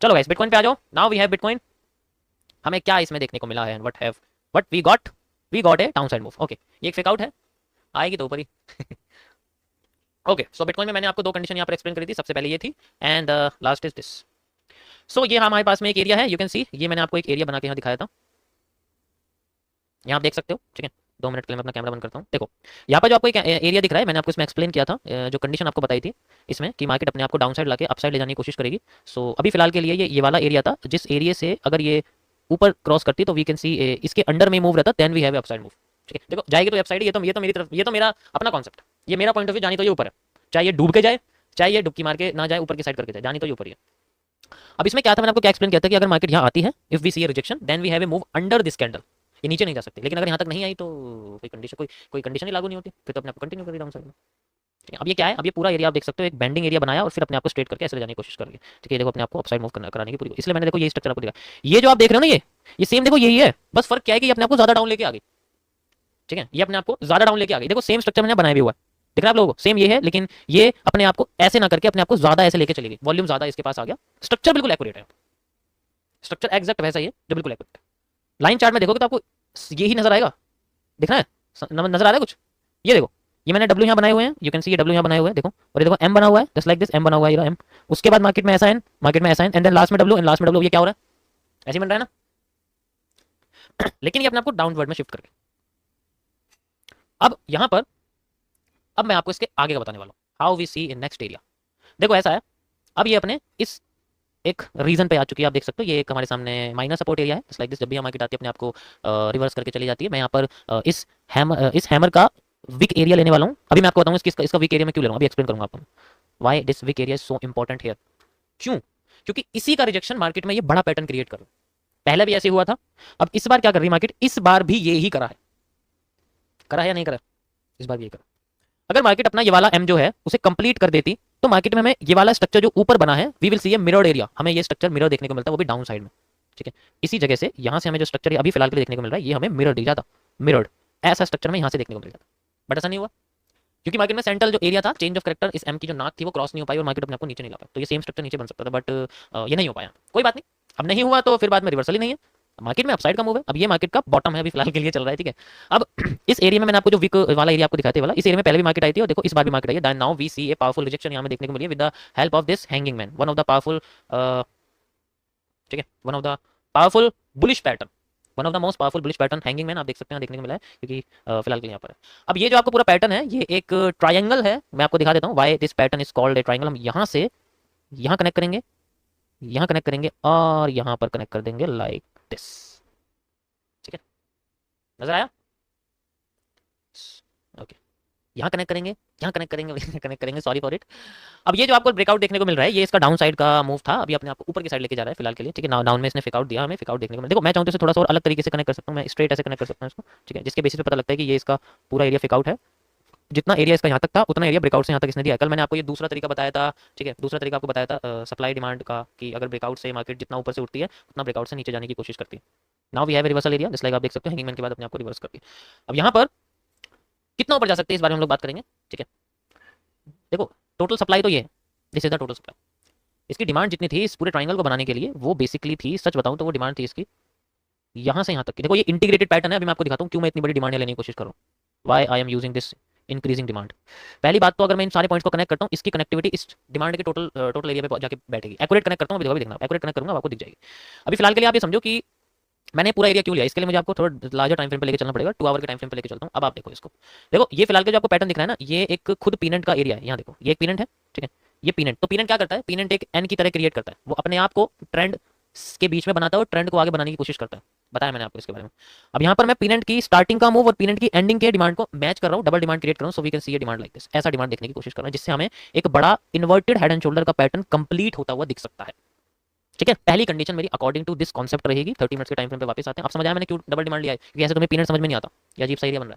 चलो गाइस बिटकॉइन पे आ जाओ, नाउ वी हैव बिटकॉइन, हमें क्या इसमें देखने को मिला है, what we got a down side move, okay, ये एक फेक आउट है, आएगी तो ऊपर ही ओके, सो बिटकॉइन में मैंने आपको दो कंडीशन यहाँ पर एक्सप्लेन करी थी, सबसे पहले ये थी एंड लास्ट इज दिस। सो ये हमारे पास में एक एरिया है, यू कैन सी, ये मैंने आपको एक एरिया बना के यहाँ दिखाया था, यहाँ आप देख सकते हो, ठीक है, 2 मिनट के लिए मैं अपना कैमरा बंद करता हूँ। देखो यहाँ पर जो आपको एक एरिया दिख रहा है, मैंने आपको इसमें एक्सप्लेन किया था, जो कंडीशन आपको बताई थी इसमें कि मार्केट अपने आप को डाउन साइड लाके अप साइड ले जाने की कोशिश करेगी। सो अभी फिलहाल के लिए ये वाला एरिया था, जिस एरिया से अगर ये ऊपर क्रॉस करती तो वी कैन सी इसके अंडर में मूव रहता, then we have upside move, ठीक है। देखो जाएगी तो अपसाइड, ये तो मेरी तरफ, ये तो मेरा अपना कॉन्सेप्ट, ये मेरा पॉइंट ऑफ व्यू, जानी तो ये ऊपर है, चाहे ये डूब के जाए, चाहे ये डुबकी मार के ना जाए, ऊपर की साइड करके जाए, जानी तो ये ऊपर ही है। अब इसमें क्या था, मैंने आपको क्या एक्सप्लेन किया था कि अगर मार्केट यहाँ आती है, if we see a rejection, then we have a move under this candle, ये नीचे नहीं जा सकती, लेकिन अगर यहाँ तक नहीं आई तो कोई कंडीशन ही लागू नहीं होती, फिर तो अपने आप कंटिन्यू करिए डाउन साइड में, ठीक है। अब ये क्या है, अब ये पूरा एरिया आप देख सकते हो, एक बेंडिंग एरिया बनाया और फिर अपने आप को स्ट्रेट करके ऐसे ले जाने की कोशिश करिए, ठीक है। देखो अपने आप को अपसाइड मूव कराने की पूरी, इसलिए मैंने देखो ये स्ट्रक्चर आपको दिखा, ये जो आप देख रहे हो ना, ये सेम देखो यही है, बस फर्क क्या है कि ये अपने आप को ज्यादा डाउन लेके आ गई, ठीक है, ये अपने आप को ज्यादा डाउन लेके आ गई, देखो सेम स्ट्रक्चर मैंने बनाया भी हुआ है, दिख रहा है आप लोगों को, सेम ये है, लेकिन ये अपने आप को ऐसे ना करके अपने आप को ज्यादा ऐसे लेके चली गई, वॉल्यूम ज्यादा इसके पास आ गया, स्ट्रक्चर बिल्कुल एक्यूरेट है, स्ट्रक्चर एग्जैक्ट वैसा ही है जो बिल्कुल एक्यूरेट है। लाइन चार्ट में देखोगे तो आपको यही नजर आएगा, दिख रहा है, नजर आ रहा है कुछ, ये देखो, ये मैंने डब्ल्यू यहाँ बनाए हुए हैं, यू कैन सी ये डब्ल्यू यहाँ बनाए हुए हैं, देखो, और ये देखो एम बना हुआ है, जस्ट लाइक दिस एम बना हुआ है, ये एम, उसके बाद मार्केट में ऐसा एन, एंड देन लास्ट में डब्ल्यू, एंड लास्ट में डब्ल्यू, ये क्या हो रहा है, ऐसे ही बन रहा है ना लेकिन ये अपने आपको डाउनवर्ड में शिफ्ट करके, अब यहाँ पर, अब मैं आपको इसके आगे का बताने वाला हूँ, how we see in next area. देखो ऐसा है, अब ये अपने इस एक रीजन पे आ चुकी है, आप देख सकते हो, ये एक हमारे सामने माइनर सपोर्ट एरिया है, जस्ट लाइक दिस, जब भी मार्केट आती है अपने आप को रिवर्स करके चली जाती है। मैं यहाँ पर इस हैमर का वीक एरिया लेने वाला हूँ, अभी मैं आपको बताऊंगा इसका वीक एरिया में क्यों ले रहा हूँ, अभी एक्सप्लेन करूंगा आपको why this week area is so important here, क्यों, क्योंकि इसी का रिजेक्शन मार्केट में ये बड़ा पैटर्न क्रिएट कर रहा है, पहले भी ऐसे हुआ था, अब इस बार क्या कर रही है मार्केट, इस बार भी ये ही करा है या नहीं करा, इस बार भी ये करा। अगर मार्केट अपना ये वाला एम जो है उसे कंप्लीट कर देती तो मार्केट में हमें ये वाला स्ट्रक्चर जो ऊपर बना है, we will see a mirrored area, हमें ये स्ट्रक्चर मिरर देखने को मिलता है, वो भी डाउन साइड में, ठीक है। इसी जगह से यहाँ से हमें जो स्ट्रक्चर अभी फिलहाल के लिए देखने को मिल रहा है, ये हमें मिरर दिख जाता, मिरर्ड ऐसा स्ट्रक्चर में यहाँ से देखने को मिल जाता, बट ऐसा नहीं हुआ, क्योंकि मार्केट में सेंट्रल जो एरिया था, चेंज ऑफ करेक्टर, इस एम की जो नाक थी वो क्रॉस नहीं हो पाई और मार्केट अपने आपको नीचे नहीं ला पाया, तो ये सेम स्ट्रक्चर नीचे बन सकता था, बट ये नहीं हो पाया, कोई बात नहीं, अब नहीं हुआ तो फिर बाद में रिवर्सल ही नहीं है, मार्केट में अपसाइड का मूव है, अब ये मार्केट का बॉटम है अभी फिलहाल के लिए चल रहा है, ठीक है। अब इस एरिया में मैंने आपको जो वीक वाला एरिया आपको दिखाते वाला, इस एरिया में पहले भी मार्केट आई थी और देखो इस बार भी मार्केट आई है, then now we see a powerful rejection यहाँ में देखने को मिली है with the help of this hanging man, one of the powerful, ठीक है, one of the powerful bullish pattern, one of the most powerful bullish pattern hanging man, आप देख सकते हैं देखने को मिला है, क्योंकि फिलहाल के लिए यहाँ पर है। अब ये जो आपको पूरा पैटर्न है, ये एक ट्रायंगल है, मैं आपको दिखा देता हूँ why this pattern is called a triangle. हम यहाँ से यहाँ कनेक्ट करेंगे, यहाँ कनेक्ट करेंगे और यहाँ पर कनेक्ट कर देंगे लाइक दिस, ठीक है, नजर आया, ओके, यहाँ कनेक्ट करेंगे, यहाँ कनेक्ट करेंगे, कनेक्ट करेंगे, सॉरी फॉर इट। अब ये जो आपको ब्रेकआउट देखने को मिल रहा है, ये इसका डाउन साइड का मूव था, अभी अपने आपको ऊपर की साइड लेके जा रहा है फिलहाल के लिए, ठीक है। डाउन में इसने फेकआउट दिया, हमें फेकआउट देखने को मिला, देखो मैं चाहूँ तो इसे थोड़ा सा और अलग तरीके से कनेक्ट कर सकता हूँ, मैं स्ट्रेट ऐसे कनेक्ट कर सकता हूँ इसको, ठीक है, जिसके बेसिस पे पता लगता है कि ये इसका पूरा एरिया फेकआउट है, जितना एरिया इसका यहाँ तक था उतना एरिया ब्रेकआउट से यहाँ तक इसने दिया। कल मैंने आपको ये दूसरा तरीका बताया था, ठीक है, दूसरा तरीका आपको बताया था सप्लाई डिमांड का, कि अगर ब्रेकआउट से मार्केट जितना ऊपर से उठती है उतना ब्रेकआउट से नीचे जाने की कोशिश करती है। Now we have a reversal area, just like आप देख सकते हो, हैंगिंग मैन के बाद अपने आपको रिवर्स करती है। अब यहाँ पर कितना ऊपर जा सकते हैं इस बारे में हम लोग बात करेंगे, ठीक है। देखो टोटल सप्लाई तो ये है, this is the total supply, इसकी डिमांड जितनी थी इस पूरे ट्राइंगल को बनाने के लिए वो बेसिकली थी, सच बताऊं तो वो डिमांड थी इसकी यहाँ से यहाँ तक की। देखो ये इंटीग्रेटेड पैटर्न है, अभी मैं आपको दिखाता हूँ क्यों मैं इतनी बड़ी डिमांड लेने की कोशिश कर रहा हूँ, why I am using this increasing demand. पहली बात तो अगर मैं इन सारे पॉइंट्स को कनेक्ट करता हूँ, इसकी कनेक्टिविटी इस डिमांड के टोटल एरिया पे जाके बैठेगी। एक्यूरेट कनेक्ट करता हूँ, अभी देखना, एक्यूरेट कनेक्ट करूंगा आपको दिख जाएगी। अभी फिलहाल के लिए आप ये समझो कि मैंने पूरा एरिया क्यों लिया, इसके लिए मुझे आपको थोड़ा लार्जर टाइम फ्रेम पे लेके चलना पड़ेगा। 2 आवर के टाइम फ्रेम पे लेके चलता हूँ। अब आप देखो इसको, देखो ये फिलहाल के जो आपको पैटर्न दिख रहा है ना, ये एक खुद पीनेंट का एरिया है। यहाँ देखो ये एक पीनेंट है, ठीक है, ये पीनेंट। तो पीनेंट क्या करता है, पीनेंट एक एन की तरह क्रिएट करता है, वो अपने आप को ट्रेंड के बीच में बनाता है और ट्रेंड को आगे बनाने की कोशिश करता है। बताया मैंने आपको इसके बारे में। अब यहाँ पर मैं पीनेंट की स्टार्टिंग का मूव और पीनेंट की एंडिंग के डिमांड को मैच कर रहा हूँ, डबल डिमांड क्रिएट कर रहा हूँ। So we can see a demand like this, ऐसा डिमांड देखने की कोशिश कर रहा हूँ जिससे हमें एक बड़ा इन्वर्टेड हेड एंड शोल्डर का पैटर्न कंप्लीट होता हुआ दिख सकता है। ठीक है, पहली कंडीशन मेरी अकॉर्डिंग टू दिस कॉन्सेप्ट रहेगी। 30 मिनट्स के टाइम फ्रेम पे वापस आते हैं। अब समझ आया मैंने क्यों डबल डिमांड लिया है, क्योंकि ऐसे तुम्हें पीनेट समझ में नहीं आता, या अजीब सा एरिया बन रहा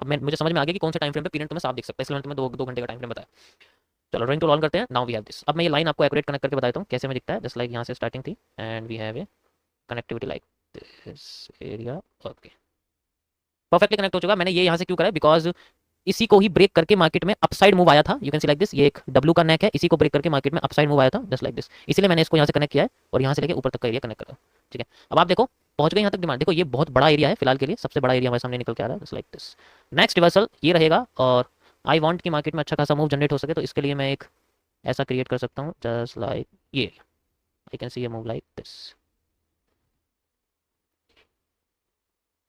है। अब मुझे समझ में आ गया कि कौन से टाइम फ्रेम पे पीनेट तुम्हें साफ दिख सकता है, इसलिए मैंने तुम्हें 2 घंटे का टाइम फ्रेम बताया। चलो ड्राइंग टूल ऑन करते हैं। Now we have this. अब मैं ये लाइन आपको एक्यूरेट कनेक्ट करके बताता हूँ कैसे में दिखता है। जस्ट लाइक यहाँ से स्टार्टिंग थी and we have a connectivity like this area. Okay, perfectly connect हो चुका। मैंने ये यहाँ से क्यों करा है, बिकॉज इसी को ही ब्रेक करके मार्केट में अपसाइड मूव आया था। You can C like this, ये एक डब्ल्यू का नेक है, इसी को ब्रेक करके मार्केट में अपसाइड मूव आया था जस्ट लाइक दिस। इसलिए मैंने इसको यहाँ से कनेक्ट किया है और यहाँ से लेके ऊपर तक का एरिया कनेक्ट करा। ठीक है, अब आप देखो पहुंच गए यहाँ तक डिमांड। देखो ये बहुत बड़ा एरिया है फिलहाल के लिए, सबसे बड़ा एरिया हमारे सामने निकल के आ रहा है just like this. Next reversal ये रहेगा और आई वांट कि मार्केट में अच्छा खासा मूव जनरेट हो सके, तो इसके लिए मैं एक ऐसा क्रिएट कर सकता हूँ जस्ट लाइक ये area. I can see a move like this.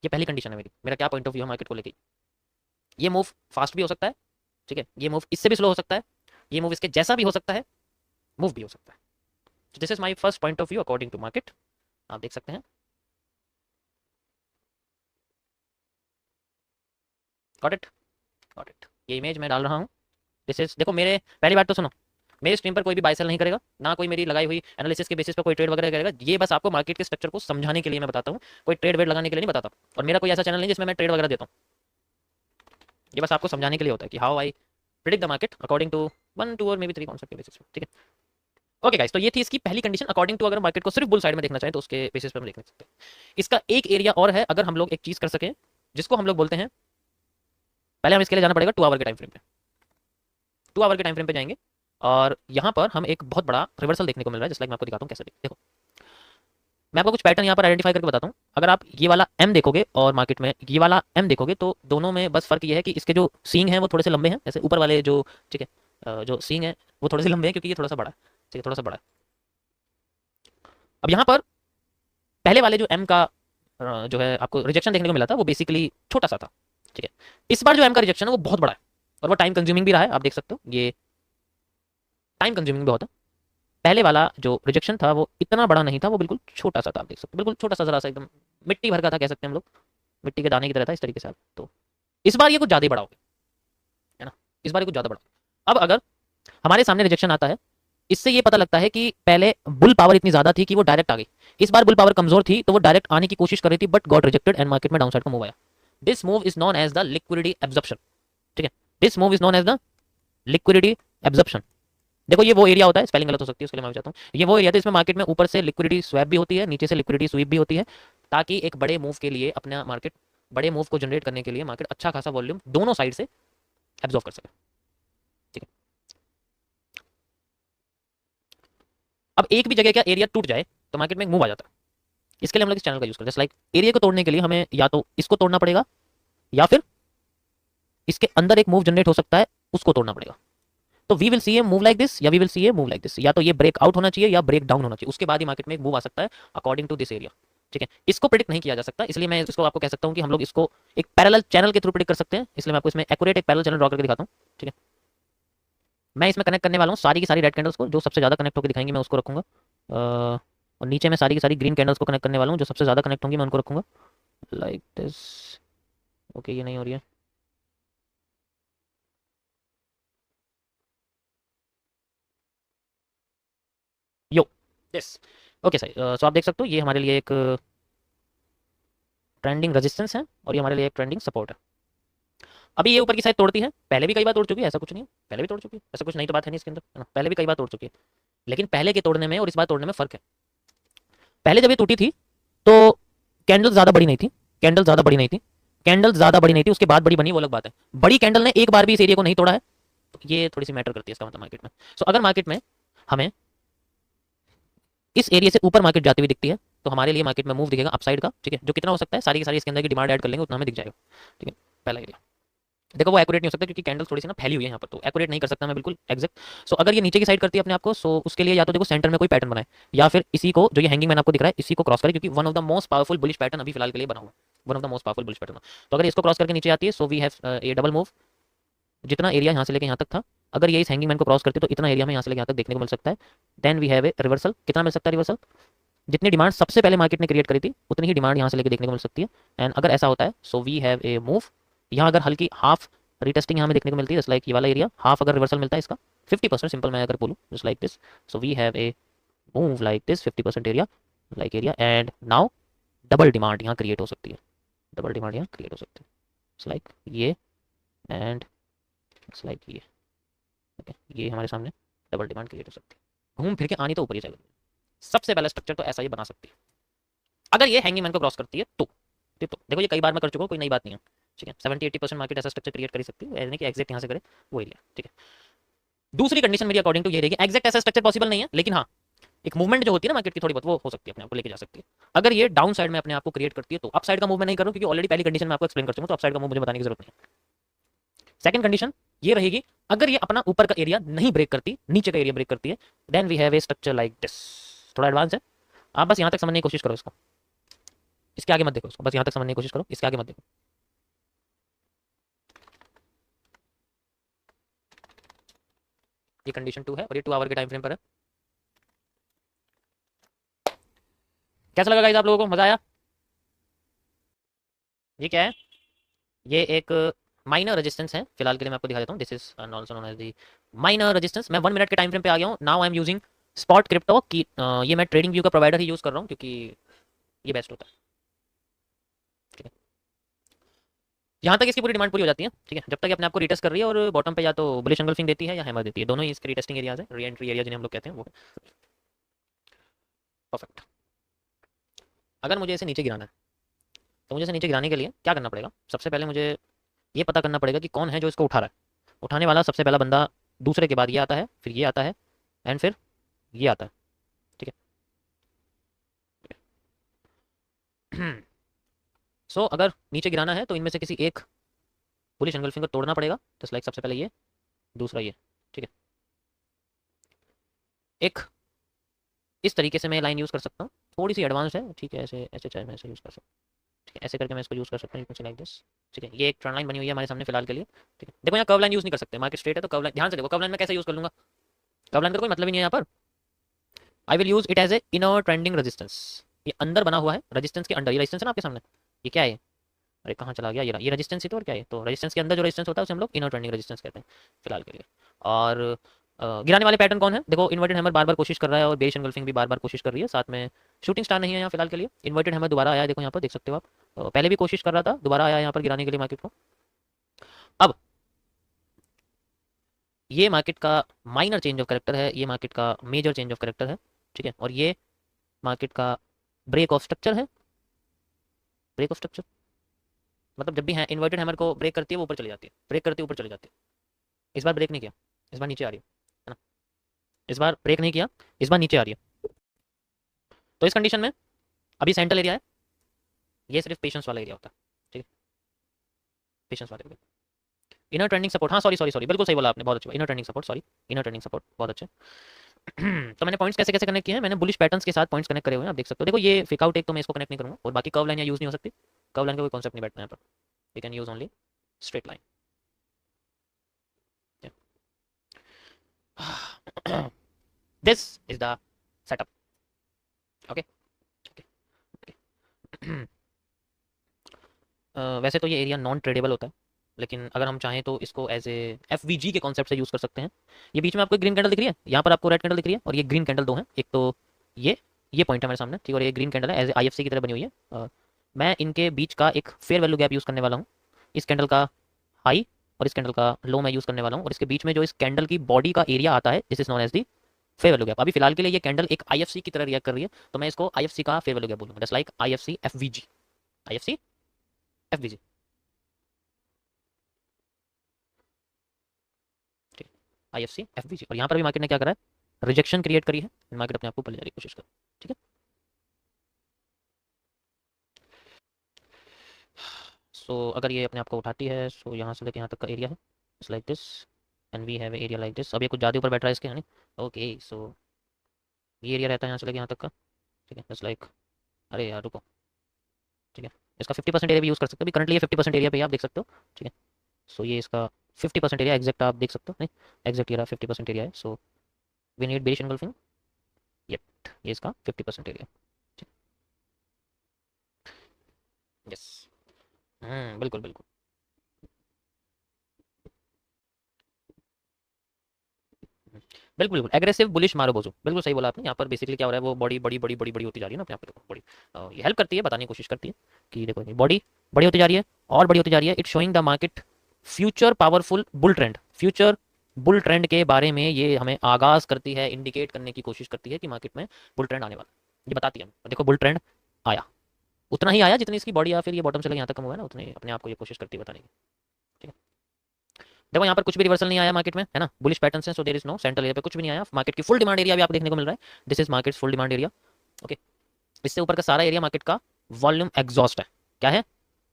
ये पहली कंडीशन है मेरी। मेरा क्या पॉइंट ऑफ व्यू है मार्केट को लेके, ये मूव फास्ट भी हो सकता है, ठीक है, ये मूव इससे भी स्लो हो सकता है, ये मूव इसके जैसा भी हो सकता है, मूव भी हो सकता है। तो this is my first point of view according to market. आप देख सकते हैं, गॉट इट, गॉट इट। ये इमेज मैं डाल रहा हूँ। दिस इज, देखो मेरे, पहली बात तो सुनो, मेरे स्ट्रीम पर कोई भी बाय सेल नहीं करेगा, ना कोई मेरी लगाई हुई एनालिसिस के बेसिस पर कोई ट्रेड वगैरह करेगा। ये बस आपको मार्केट के स्ट्रक्चर को समझाने के लिए मैं बताता हूँ, कोई ट्रेड वेड लगाने के लिए नहीं बताता। और मेरा कोई ऐसा चैनल नहीं जिसमें मैं ट्रेड वगैरह देता हूँ। ये बस आपको समझाने के लिए होता है कि how I predict the market according to 1 2 और मे बी 3 कॉन्सेप्ट के बेसिस पे। ठीक है, ओके गाइस, तो ये थी इसकी पहली कंडीशन अकॉर्डिंग टू। अगर मार्केट को सिर्फ बुल साइड में देखना चाहें तो उसके बेसिस पे हम देख सकते हैं। इसका एक एरिया और है, अगर हम लोग एक चीज कर सके जिसको हम लोग बोलते हैं, पहले हम इसके लिए जाना पड़ेगा 2 आवर के टाइम फ्रेम पे। 2 आवर के टाइम फ्रेम पे जाएंगे और यहाँ पर हम एक बहुत बड़ा रिवर्सल देखने को मिल रहा है। जस्ट लाइक मैं आपको दिखाता हूँ कैसे। देखो मैं आपको कुछ पैटर्न यहाँ पर आइडेंटिफाई करके बताता हूँ। अगर आप ये वाला एम देखोगे और मार्केट में ये वाला एम देखोगे, तो दोनों में बस फर्क ये है कि इसके जो सींग हैं वो थोड़े से लंबे हैं, जैसे ऊपर वाले जो, ठीक है, जो सींग है वो थोड़े से लंबे हैं क्योंकि ये थोड़ा सा बड़ा है। ठीक है, थोड़ा सा बड़ा है। अब यहाँ पर पहले वाले जो एम का जो है आपको रिजेक्शन देखने को मिला था वो बेसिकली छोटा सा था। ठीक है, इस बार जो एम का रिजेक्शन है वो बहुत बड़ा है और वो टाइम कंज्यूमिंग भी रहा है। आप देख सकते हो ये टाइम कंज्यूमिंग बहुत है। पहले वाला जो रिजेक्शन था वो इतना बड़ा नहीं था, वो बिल्कुल छोटा सा था। आप देख सकते हो बिल्कुल छोटा सा, जरा सा एकदम मिट्टी भर का था, कह सकते हैं हम लोग, मिट्टी के दाने की तरह था इस तरीके से। तो इस बार ये कुछ ज़्यादा ही बड़ा हो गया है ना, इस बार ये कुछ ज़्यादा बड़ा। अब अगर हमारे सामने रिजेक्शन आता है, इससे ये पता लगता है कि पहले बुल पावर इतनी ज्यादा थी कि वो डायरेक्ट आ गई। इस बार बुल पावर कमजोर थी तो वो डायरेक्ट आने की कोशिश कर रही थी but got rejected and market में डाउनसाइड का मूव आया। This move is known as the liquidity absorption. ठीक है, this move is known as the liquidity absorption. देखो ये वो एरिया होता है, स्पेलिंग गलत हो सकती है उसके लिए मैं चाहता हूँ। ये वो एरिया था इसमें मार्केट में ऊपर से लिक्विडिटी स्वैप भी होती है, नीचे से लिक्विडिटी स्वीप भी होती है, ताकि एक बड़े मूव के लिए अपना मार्केट, बड़े मूव को जनरेट करने के लिए मार्केट अच्छा खासा वॉल्यूम दोनों साइड से एब्जॉर्व कर सके। ठीक है, अब एक भी जगह क्या एरिया टूट जाए तो मार्केट में एक मूव आ जाता है। इसके लिए हम लोग इस चैनल का यूज करते हैं। लाइक एरिया को तोड़ने के लिए हमें या तो इसको तोड़ना पड़ेगा या फिर इसके अंदर एक मूव जनरेट हो सकता है, उसको तोड़ना पड़ेगा। तो we will see a move like this या we will see a move like this. या तो ये ब्रेक आउट होना चाहिए या ब्रेक डाउन होना चाहिए, उसके बाद ही मार्केट में एक मूव आ सकता है अकॉर्डिंग टू दिस एरिया। ठीक है, इसको प्रेडिक्ट नहीं किया जा सकता, इसलिए मैं इसको आपको कह सकता हूं कि हम लोग इसको एक पैरेलल चैनल के थ्रू प्रेडिक्ट कर सकते हैं। इसलिए मैं आपको इसमें एक्यूरेट एक पैरेलल चैनल ड्रॉ करके दिखाता हूं। ठीक है, मैं इसमें कनेक्ट करने वाला हूँ सारी की सारी रेड कैंडल्स को, जो सबसे ज्यादा कनेक्ट होकर दिखाएंगे मैं उसको रखूंगा। और नीचे में सारी की सारी ग्रीन कैंडल्स को कनेक्ट करने वाला हूँ, जो सबसे ज्यादा कनेक्ट होंगी मैं उनको रखूंगा लाइक दिस। ओके, ये नहीं हो रही है। यो दिस। ओके सही। सो आप देख सकते हो ये हमारे लिए एक ट्रेंडिंग रेजिस्टेंस है और ये हमारे लिए एक ट्रेंडिंग सपोर्ट है। अभी ये ऊपर की साइड तोड़ती है, पहले भी कई बार तोड़ चुकी है, ऐसा कुछ नहीं है, पहले भी तोड़ चुकी है, ऐसा कुछ नहीं तो बात है नहीं इसके अंदर, है ना, पहले भी कई बार तोड़ चुकी है। लेकिन पहले के तोड़ने में और इस बार तोड़ने में फर्क है। पहले जब ये टूटी थी तो कैंडल ज्यादा बड़ी नहीं थी, कैंडल ज्यादा बड़ी नहीं थी, कैंडल ज्यादा बड़ी नहीं थी, उसके बाद बड़ी बनी वो अलग बात है। बड़ी कैंडल ने एक बार भी इस एरिया को नहीं तोड़ा है, तो ये थोड़ी सी मैटर करती है इसका मतलब मार्केट में। सो अगर मार्केट में हमें इस एरिया से ऊपर मार्केट जाती हुई दिखती है तो हमारे लिए मार्केट में मूव दिखेगा अपसाइड का। ठीक है, जो कितना हो सकता है, सारी की सारी इसके अंदर की डिमांड ऐड कर लेंगे उतना हमें दिख जाएगा। ठीक है, पहला एरिया। देखो वो एक्यूरेट नहीं हो सकता क्योंकि कैंडल थोड़ी सी ना फैली हुई है यहाँ पर, तो एक्यूरेट नहीं कर सकता मैं बिल्कुल एग्जैक्ट। सो अगर ये नीचे की साइड करती है अपने आप को, सो उसके लिए या तो देखो सेंटर में कोई पैटर्न बनाए, या फिर इसी को जो ये हैंगिंग मैन आपको दिख रहा है इसी को क्रॉस करे, क्योंकि one of the most powerful bullish pattern अभी फिलहाल के लिए बना हुआ है, one of the most powerful bullish pattern. तो अगर इसको क्रॉस करके नीचे आती है, so we have a double move, जितना एरिया यहाँ से लेके यहाँ तक था, अगर ये इस हैंगिंग मैन को क्रॉस करती है तो इतना एरिया में यहाँ से लेके यहाँ तक देखने को मिल सकता है। Then we have a reversal, कितना मिल सकता है रिवर्सल, जितनी डिमांड सबसे पहले मार्केट ने क्रिएट करी थी उतनी ही डिमांड यहाँ से लेके देखने को मिल सकती है। एंड अगर ऐसा होता है, so we have a move, यहाँ अगर हल्की हाफ रीटेस्टिंग यहाँ में देखने को मिलती है, जस्ट लाइक ये वाला एरिया, हाफ अगर रिवर्सल मिलता है इसका 50%, सिंपल मैं अगर बोलूँ just like this, so we have a move like this 50% area, like area, and now double demand यहाँ क्रिएट हो सकती है, डबल डिमांड यहाँ क्रिएट हो सकती है, इट्स लाइक ये एंड इट्स लाइक ये, ओके ये हमारे सामने डबल डिमांड क्रिएट हो सकती है। घूम फिर के आनी तो ऊपर ही चाहिए, सबसे पहला स्ट्रक्चर तो ऐसा ही बना सकती है अगर ये हैंगिंग मैन को क्रॉस करती है तो। ठीक, तो देखो ये कई बार मैं कर चुका हूँ, कोई नई बात नहीं है, ठीक है। 70-80% मार्केट ऐसा स्ट्रक्चर क्रिएट कर सकती है, यानी कि एग्जैक्ट यहाँ से करे वो एरिया, ठीक है। दूसरी कंडीशन मेरी अकॉर्डिंग टू ये रहेगी, एग्जैक्ट ऐसा स्ट्रक्चर पॉसिबल नहीं है, लेकिन हाँ एक मूवमेंट जो होती है ना मार्केट की थोड़ी बहुत, वो हो सकती है, अपने आप को लेके जा सकती है। अगर ये डाउन साइड में अपने आप को क्रिएट करती है तो अप साइड का मूव मैं नहीं करूँ, क्योंकि ऑलरेडी पहली कंडीशन में आपको एक्सप्लेन कर चुका हूँ, तो अप साइड का मूव मुझे बताने की जरूरत नहीं है। सेकंड कंडीशन ये रहेगी, अगर ये अपना ऊपर का एरिया नहीं ब्रेक करती, नीचे का एरिया ब्रेक करती है, then we have a structure like this. थोड़ा एडवांस है, आप बस यहाँ तक समझने की कोशिश करो इसको, इसके आगे मत देखो इसको, बस यहाँ तक समझने की कोशिश करो, इसके आगे मत देखो। ये कंडीशन 2 है और ये 2 आवर के टाइम फ्रेम पर है। कैसा लगा गाइस आप लोगों को, मजा आया? ये क्या है, ये एक माइनर रेजिस्टेंस है, फिलहाल के लिए मैं आपको दिखा देता हूँ। This is also known as the minor resistance. मैं 1 मिनट के टाइम फ्रेम पे आ गया हूँ। Now I am using spot crypto की, ये मैं ट्रेडिंग व्यू का प्रोवाइडर ही यूज कर रहा हूँ क्योंकि ये बेस्ट होता है, ठीक है। यहाँ तक इसकी पूरी डिमांड पूरी हो जाती है, ठीक है, जब तक ये अपने आप को रिटेस्ट कर रही है और बॉटम पे या तो बुलिश एंगल्फिंग देती है या हैमर देती है, दोनों ही इसके रिटेस्टिंग एरियाज है, री एंट्री एरिया जिन्हें हम लोग कहते हैं वो। परफेक्ट। अगर मुझे इसे नीचे गिराना है तो मुझे इसे नीचे गिराने के लिए क्या करना पड़ेगा, सबसे पहले मुझे ये पता करना पड़ेगा कि कौन है जो इसको उठा रहा है। उठाने वाला सबसे पहला बंदा दूसरे के बाद ये आता है, फिर ये आता है, एंड फिर ये आता है, ठीक है। सो अगर नीचे गिराना है तो इनमें से किसी एक बुलिश एंगल्फिंग को तोड़ना पड़ेगा, जस्ट लाइक सबसे पहले ये, दूसरा ये, ठीक है। एक इस तरीके से मैं लाइन यूज़ कर सकता हूँ, थोड़ी सी एडवांस है, ठीक है, ऐसे ऐसे चाहे मैं ऐसे यूज़ कर सकता हूँ, ठीक है, ऐसे करके मैं इसको यूज़ कर सकता हूँ, लाइक दिस, ठीक है। ये एक ट्रेंड लाइन बनी हुई है हमारे सामने फिलहाल के लिए, ठीक है। देखो यहाँ कर्व लाइन यूज़ नहीं कर सकते, मार्केट स्ट्रेट है तो कर्व लाइन, ध्यान से देखो कर्व लाइन में कैसे यूज़ कर लूँगा, कर्व लाइन का कोई मतलब ही नहीं है यहाँ पर। I will use it as a inner trending resistance, ये अंदर बना हुआ है रेजिस्टेंस के अंदर, ये रेजिस्टेंस है ना आपके सामने, ये क्या है, अरे कहाँ चला गया ये रेजिस्टेंस ही तो, और क्या है, तो रेजिस्टेंस के अंदर जो रेजिस्टेंस होता है उसे हम लोग इनर ट्रेंडिंग रेजिस्टेंस कहते हैं फिलहाल के लिए। और गिराने वाले पैटर्न कौन है, देखो इन्वर्टेड हैमर बार बार कोशिश कर रहा है और बेरिश एंगल्फिंग भी बार बार कोशिश कर रही है, साथ में शूटिंग स्टार नहीं है यहाँ फिलहाल के लिए। इन्वर्टेड हैमर दोबारा आया है, देखो यहाँ पर देख सकते हो आप, पहले भी कोशिश कर रहा था, दोबारा आया यहाँ पर गिराने के लिए मार्केट को। अब ये मार्केट का माइनर चेंज ऑफ करेक्टर है, ये मार्केट का मेजर चेंज ऑफ करेक्टर है, ठीक है। और ये मार्केट का ब्रेक ऑफ स्ट्रक्चर है, ब्रेक ऑफ स्ट्रक्चर मतलब जब भी है इन्वर्टेड हैमर को ब्रेक करती है वो ऊपर चली जाती है, ब्रेक करती है ऊपर चली जाती है। इस बार ब्रेक नहीं किया, इस बार नीचे आ रही है ना, इस बार ब्रेक नहीं किया, इस बार नीचे आ रही है। तो इस कंडीशन में अभी सेंट्रल एरिया है, ये सिर्फ पेशेंस वाला एरिया होता है, ठीक है, पेशेंस वाला एरिया। इनर ट्रेंडिंग सपोर्ट, हाँ सॉरी सॉरी सॉरी, बिल्कुल सही बोला आपने, बहुत अच्छा, inner trending support, sorry inner trending support, बहुत अच्छे। तो मैंने पॉइंट्स कैसे कैसे कनेक्ट किए हैं, मैंने बुलिश पैटर्न्स के साथ पॉइंट्स कनेक्ट करे हुए हैं, आप देख सकते हो। देखो ये फेक आउट एक तो मैं इसको कनेक्ट नहीं करूँगा, और बाकी कर्व लाइन यूज़ नहीं हो सकती, कर्व लाइन का कोई कॉन्सेप्ट नहीं बैठना है पर, we can use only straight line. This is the setup, okay. वैसे तो ये एरिया नॉन ट्रेडेबल होता है, लेकिन अगर हम चाहें तो इसको एज ए एफवीजी के कॉन्सेप्ट से यूज़ कर सकते हैं। ये बीच में आपको ग्रीन कैंडल दिख रही है, यहाँ पर आपको रेड कैंडल दिख रही है, और ये ग्रीन कैंडल दो हैं, एक तो ये पॉइंट है मेरे सामने, ठीक है, और ये ग्रीन कैंडल है, एज ए आईएफसी की तरह बनी हुई है। मैं इनके बीच का एक फेयर वैल्यू गैप यूज़ करने वाला हूँ, इस कैंडल का हाई और इस कैंडल का लो मैं यूज़ करने वाला हूँ, और इसके बीच में जो इस कैंडल की बॉडी का एरिया आता है, this is known as the fair value gap. अभी फिलहाल के लिए ये कैंडल एक आईएफसी की तरह रिएक्ट कर रही है, तो मैं इसको आईएफसी का फेयर वैल्यू गैप बोलूँगा, just like IFC FVG, IFC FVG, ठीक है, आईएफसी एफवीजी। और यहाँ पर भी मार्केट ने क्या करा है, रिजेक्शन क्रिएट करी है, मार्केट अपने आप को ऊपर ले जाने की कोशिश कर, ठीक है। सो अगर ये अपने आप को उठाती है, सो यहाँ से लेके यहाँ तक का एरिया है, it's like this, and we have area like this. अब ये कुछ ज़्यादा ऊपर बैठ रहा है इसके, है नहीं? ओके, सो ये एरिया रहता है यहाँ से लेके यहाँ तक का, ठीक है, इट्स लाइक, अरे यार रुको, ठीक है, इसका 50% एरिया भी यूज़ कर सकते हो। अभी करंटली ये 50% एरिया पे आप देख सकते हो, ठीक है। सो ये इसका 50% एरिया एग्जैक्ट आप देख सकते हो, नहीं एग्जैक्ट ये रहा 50% एरिया है। So we need bearish engulfing, ये इसका 50% एरिया, ठीक, यस, बिल्कुल बिल्कुल बिल्कुल बिल्कुल एग्रेसिव बुलिश मारो बोझो, बिल्कुल सही बोला आपने। यहाँ पर बेसिकली क्या हो रहा है, वो बॉडी बड़ी बड़ी बड़ी बड़ी होती जा रही है ना अपने आप पे, बॉडी ये हेल्प करती है, बताने की कोशिश करती है कि देखो बॉडी बड़ी होती जा रही है और बड़ी होती जा रही है। It showing the market future powerful bull trend, future bull trend के बारे में ये हमें आगाज करती है, इंडिकेट करने की कोशिश करती है कि मार्केट में बुल ट्रेंड आने वाला है, ये बताती है हमें। देखो बुल ट्रेंड आया, उतना ही आया जितनी इसकी बॉडी या फिर ये बॉटम से यहाँ तक कम हुआ है ना, उतने अपने आप को ये कोशिश करती है बताने की, ठीक है। देखो यहाँ पर कुछ भी रिवर्सल नहीं आया मार्केट में, है ना, बुलिश पैटर्न से, so there is no central area पे कुछ भी नहीं आया। मार्केट की फुल डिमांड एरिया भी आपको देखने को मिल रहा है, this is market full demand area, okay. इससे ऊपर का सारा एरिया मार्केट का वॉल्यूम एग्जॉस्ट है, क्या है,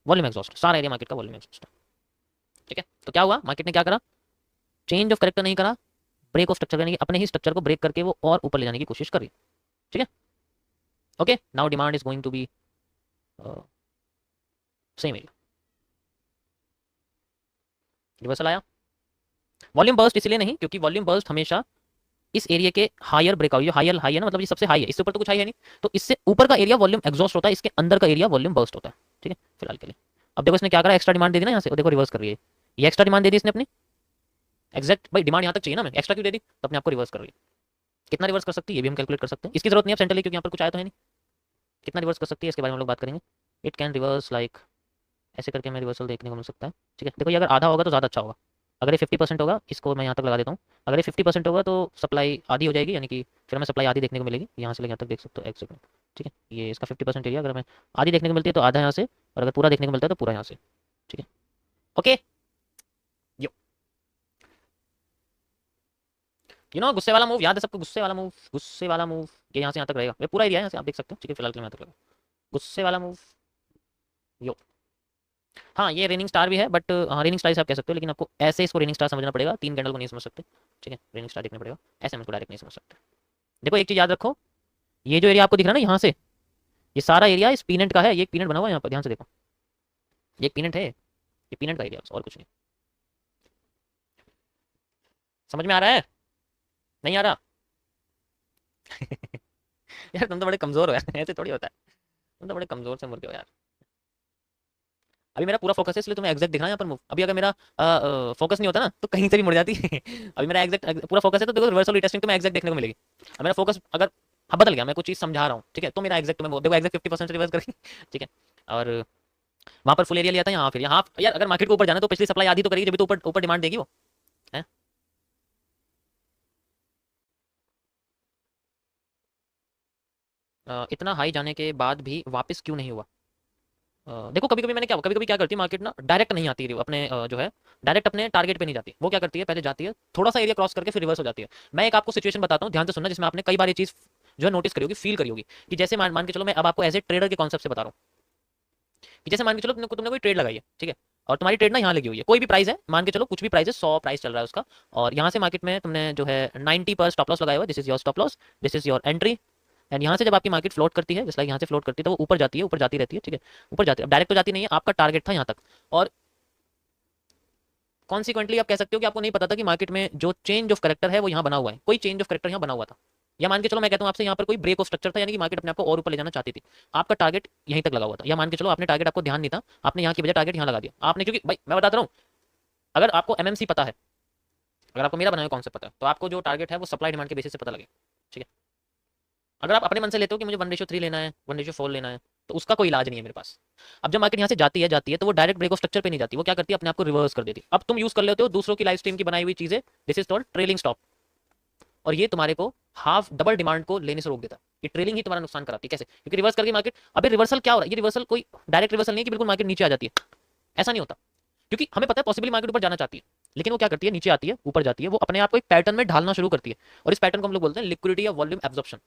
वॉल्यूम एग्जॉस्ट, सारा एरिया मार्केट का वॉल्यूम एग्जॉस्ट है, ठीक है। तो क्या हुआ, मार्केट ने क्या करा, चेंज ऑफ करेक्टर नहीं करा, ब्रेक ऑफ स्ट्रक्चर, यानी कि अपने ही स्ट्रक्चर को ब्रेक करके वो और ऊपर ले जाने की कोशिश कर रही है, ठीक है। Okay, now demand is going to be same area, reversal आया, वॉल्यूम बर्स्ट इसलिए नहीं क्योंकि वॉल्यूम बर्स्ट हमेशा इस एरिया के हायर ब्रेकआउट, जो हायर हाई है ना, मतलब ये सबसे हाई है, इससे ऊपर तो कुछ हाई है नहीं, तो इससे ऊपर का एरिया वॉल्यूम एग्जॉस्ट होता है, इसके अंदर का एरिया वॉल्यूम बर्स्ट होता है, ठीक है, फिलहाल के लिए। अब देखो इसने क्या करा, एक्स्ट्रा डिमांड दे दी ना यहाँ से, देखो रिवर्स कर रही है, ये एक्स्ट्रा डिमांड दे दी इसने अपनी, एग्जैक्ट भाई डिमांड यहाँ तक चाहिए ना, मैं एक्स्ट्रा क्यों दे दी, तो अपने आपको रिवर्स कर रही है। कितना रिवर्स कर सकती है ये भी हम कैलकुलेट कर सकते हैं, इसकी जरूरत नहीं है सेंट्रली क्योंकि यहाँ पर कुछ आया तो है नहीं। कितना रिवर्स कर सकती है इसके बारे में हम लोग बात करेंगे। इट कैन रिवर्स लाइक, ऐसे करके हमें रिवर्सल देखने को मिल सकता है, ठीक है। देखो ये अगर आधा होगा तो ज़्यादा अच्छा होगा, अगर ये 50% होगा, इसको मैं यहाँ तक लगा देता हूँ, अगर ये 50% होगा तो सप्लाई आधी हो जाएगी, यानी कि फिर हमें सप्लाई आधी देखने को मिलेगी, यहाँ से लेकर यहाँ तक देख सकते हो एक सेकंड, ठीक है। ये इसका 50% एरिया अगर हमें आधी देखने को मिलती है तो आधा यहाँ से, और अगर पूरा देखने को मिलता है तो पूरा यहाँ से, ठीक है, ओके। यो यू नो गुस्से वाला मूव याद है सबको, गुस्से वाला मूव, गुस्से वाला मूव, ये यहाँ से यहाँ तक रहेगा, ये पूरा एरिया यहाँ से आप देख सकते हो, ठीक है, फिलहाल के लिए यहाँ तक रहेगा गुस्से वाला मूव, यो। हाँ ये रेनिंग स्टार भी है, बट हाँ रेनिंग स्टार आप कह सकते हो, लेकिन आपको ऐसे इसको रेनिंग स्टार समझना पड़ेगा, तीन कैंडल को नहीं समझ सकते, ठीक है, रेनिंग स्टार देखना पड़ेगा, ऐसे हम इसको डायरेक्ट नहीं समझ सकते। देखो एक चीज़ याद रखो, ये जो एरिया आपको दिख रहा है ना यहाँ से, ये सारा एरिया इस पीनेट का है, ये एक पीनेट बना हुआ है यहाँ पर, ध्यान से देखो, ये एक पीनेट है, ये पीनेट का एरिया और कुछ नहीं। समझ में आ रहा है, नहीं आ रहा? यार तुम तो बड़े कमजोर हो यार, ऐसे थोड़ी होता है, तुम तो बड़े कमजोर से मुर्गे हो यार। अभी मेरा पूरा फोकस है इसलिए तुम्हें एग्जैक्ट दिख रहा है यहाँ पर मूव, अभी अगर मेरा फोकस नहीं होता ना तो कहीं से भी मुड़ जाती अभी मेरा एग्जैक्ट पूरा फोकस है तो देखो रिवर्सल टेस्टिंग तुम्हें एग्जैक्ट देखने को मिलेगी। अब मेरा फोकस अगर हाँ बदल गया, मैं कुछ चीज़ समझा रहा हूँ, ठीक है, तो मेरा एग्जैक्ट तुम्हें देखो एग्जैक्ट 50% रिवर्स करेगी, ठीक है। और वहाँ पर फुल एरिया लिया था, यहाँ फिर यहाँ यार अगर मार्केट को ऊपर जाना तो पिछली सप्लाई आधी तो करेगी, जब तो ऊपर ऊपर डिमांड देगी वो, है। इतना हाई जाने के बाद भी वापस क्यों नहीं हुआ। देखो कभी कभी मैंने क्या कभी कभी क्या करती है मार्केट ना, डायरेक्ट नहीं आती अपने जो है डायरेक्ट अपने टारगेट पे नहीं जाती, वो क्या करती है पहले जाती है थोड़ा सा एरिया क्रॉस करके फिर रिवर्स हो जाती है। मैं एक आपको सिचुएशन बताता हूँ, ध्यान से सुनना, जिसमें आपने कई बार ये चीज़ जो है नोटिस करी होगी, फील करी होगी, कि जैसे मान के चलो मैं अब आपको एज ए ट्रेडर के कॉन्सेप्ट से बता रहा हूँ, कि जैसे मान के चलो तुमने कोई ट्रेड लगाई है, ठीक है, और तुम्हारी ट्रेड ना यहाँ लगी हुई है, कोई भी प्राइस है, मान के चलो कुछ भी प्राइस है, 100 प्राइस चल रहा है उसका, और यहाँ से मार्केट में तुमने जो है 90 पर स्टॉप लॉस लगाया हुआ, this is your stop loss, this is your entry, and यहाँ से जब आपकी मार्केट फ्लोट करती है, जैसे यहाँ से फ्लोट करती है तो वो ऊपर जाती है, ऊपर जाती रहती है, ठीक है, ऊपर जाती है, अब डायरेक्ट तो जाती नहीं है, आपका टारगेट था यहाँ तक, और कॉन्सिक्वेंटली आप कह सकते हो कि आपको नहीं पता था कि मार्केट में जो चेंज ऑफ करेक्टर है वो यहाँ बना हुआ है, कोई चेंज ऑफ करेक्टर यहाँ बना हुआ था, या मान के चलो मैं कहता हूँ आपसे यहाँ पर कोई ब्रेक ऑफ स्ट्रक्चर था, यानी कि मार्केट अपने आपको और ऊपर ले जाना चाहती थी, आपका टारगेट यहीं तक लगा हुआ था, या मान के चलो आपने टारगेट आपको ध्यान नहीं था, आपने यहाँ की वजह टारगेट यहाँ लगा दिया आपने, क्योंकि भाई मैं बताता रहा हूँ, अगर आपको एमएमसी पता है, अगर आपको मेरा बनाया कॉन्सेप्ट पता है, तो आपको जो टारगेट है वो सप्लाई डिमांड के बेसिस से पता लगेगा, ठीक है। अगर आप अपने मन से लेते हो कि मुझे 1:3 लेना है, 1:4 लेना है, तो उसका कोई इलाज नहीं है मेरे पास। अब जब मार्केट यहाँ से जाती है तो वो डायरेक्ट ब्रेक ऑफ स्ट्रक्चर पे नहीं जाती, वो क्या करती है अपने आप को रिवर्स कर देती है। अब तुम यूज कर लेते हो दूसरों की लाइव स्ट्रीम की बनाई हुई चीजें, this is called trailing stop, और ये तुम्हारे को हाफ डबल डिमांड को लेने से रोक देता है, ये ट्रेलिंग ही तुम्हारा नुकसान कराती है। कैसे? क्योंकि रिवर्स करके मार्केट, अबे रिवर्सल क्या हो रहा है, ये रिवर्सल कोई डायरेक्ट रिवर्सल नहीं है कि बिल्कुल मार्केट नीचे आ जाती है, ऐसा नहीं होता, क्योंकि हमें पता है पॉसिबली मार्केट ऊपर जाना चाहती है, लेकिन वो क्या करती है नीचे आती है, ऊपर जाती है, वो अपने आप को एक पैटर्न में ढालना शुरू करती है, और इस पैटर्न को हम लोग बोलते हैं लिक्विडिटी या वॉल्यूम एब्जॉर्प्शन,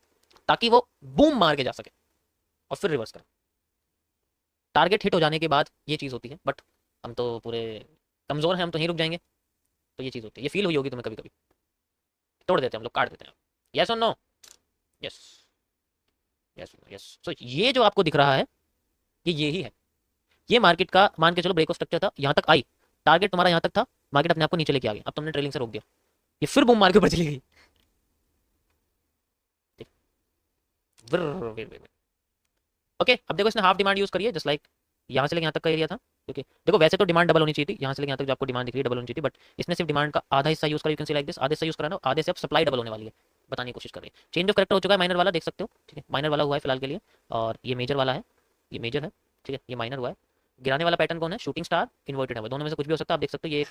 ताकि वो बूम मार के जा सके और फिर रिवर्स करे। टारगेट हिट हो जाने के बाद ये चीज़ होती है, बट हम तो पूरे कमज़ोर हैं, हम तो यहीं रुक जाएंगे। तो ये चीज़ होती है, ये फील हुई होगी तुम्हें कभी कभी। तोड़ देते हैं हम लोग, काट देते हैं। यस और no? Yes, yes yes. So ये जो आपको दिख रहा है, ये यही है। ये मार्केट का मान के चलो ब्रेक ऑफ स्ट्रक्चर था, यहाँ तक आई, टारगेट तुम्हारा यहाँ तक था, मार्केट अपने आप को नीचे लेके आ गया, अब तुमने ट्रेलिंग से रोक दिया, ये फिर बूम मार के ऊपर चली गई। ओके, अब देखो इसने हाफ डिमांड यूज करी है, जस्ट लाइक यहाँ से लेके यहाँ तक का एरिया था, क्योंकि देखो वैसे तो डिमांड डबल होनी चाहिए थी, यहाँ से लेके यहाँ तक जो आपको डिमांड दिख रही है डबल होनी चाहिए थी, बट इसने सिर्फ डिमांड का आधा हिस्सा यूज करा, you can C like this, आधे हिस्सा यूज करा ना, आधे से अब सप्लाई डबल होने वाली है, बताने की कोशिश कर रही है। चेंज ऑफ करेक्टर हो चुका है माइनर वाला, देख सकते हो, ठीक है, माइनर वाला हुआ है फिलहाल के लिए, और ये मेजर वाला है, ये मेजर है, ठीक है, ये माइनर हुआ है। गिराने वाला पैटर्न कौन है? शूटिंग स्टार, इन्वर्टेड है, दोनों में से कुछ भी हो सकता है, आप देख सकते हो, ये एक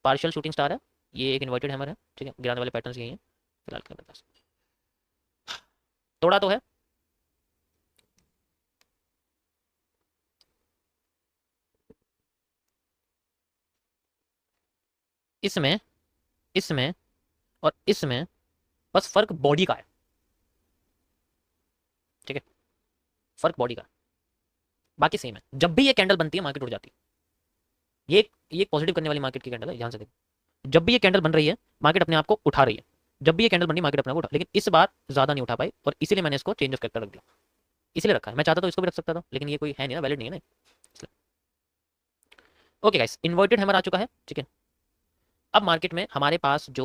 पार्शियल शूटिंग स्टार है, ये एक इन्वर्टेड हैमर है, ठीक है, गिराने वाले पैटर्न यही है फिलहाल के पास। तोड़ा तो है, इसमें, इसमें और इसमें बस फर्क बॉडी का है, ठीक है, फर्क बॉडी का है, बाकी सेम है। जब भी ये कैंडल बनती है मार्केट उड़ जाती है, ये पॉजिटिव करने वाली मार्केट की कैंडल है, ध्यान से देखो, जब भी ये कैंडल बन रही है मार्केट अपने आप को उठा रही है, जब भी ये कैंडल बनी मार्केट अपने आप को उठा, लेकिन इस बार ज्यादा नहीं उठा पाई, और इसीलिए मैंने इसको चेंज ऑफ कैरेक्टर रख दिया, इसलिए रखा है। मैं चाहता तो इसको भी रख सकता था, लेकिन ये कोई है नहीं ना, वैलिड नहीं है ना। ओके गाइस, इन्वर्टेड हैमर आ चुका है, ठीक है। अब मार्केट में हमारे पास जो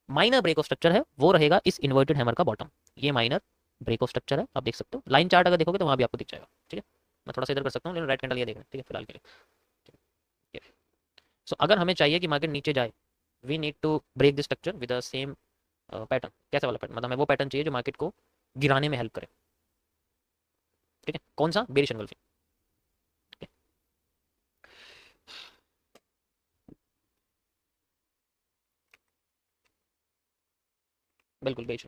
माइनर ब्रेक ऑफ स्ट्रक्चर है वो रहेगा इस इन्वर्टेड हैमर का बॉटम, ये माइनर ब्रेक ऑफ स्ट्रक्चर है, आप देख सकते हो, लाइन चार्ट अगर देखोगे तो वहां भी आपको दिख जाएगा, ठीक है। मैं थोड़ा सा इधर कर सकता हूँ, लेकिन राइट कैंडल ये देखना, ठीक है, फिलहाल के लिए, ठीक है। सो अगर हमें चाहिए कि मार्केट नीचे जाए, we need to break this structure with the same pattern. कैसा वाला पैटर्न? मतलब हमें वो पैटर्न चाहिए जो मार्केट को गिराने में हेल्प करे, ठीक है। कौन सा? बेरिश एंगल्फिंग, बिल्कुल बेरिश।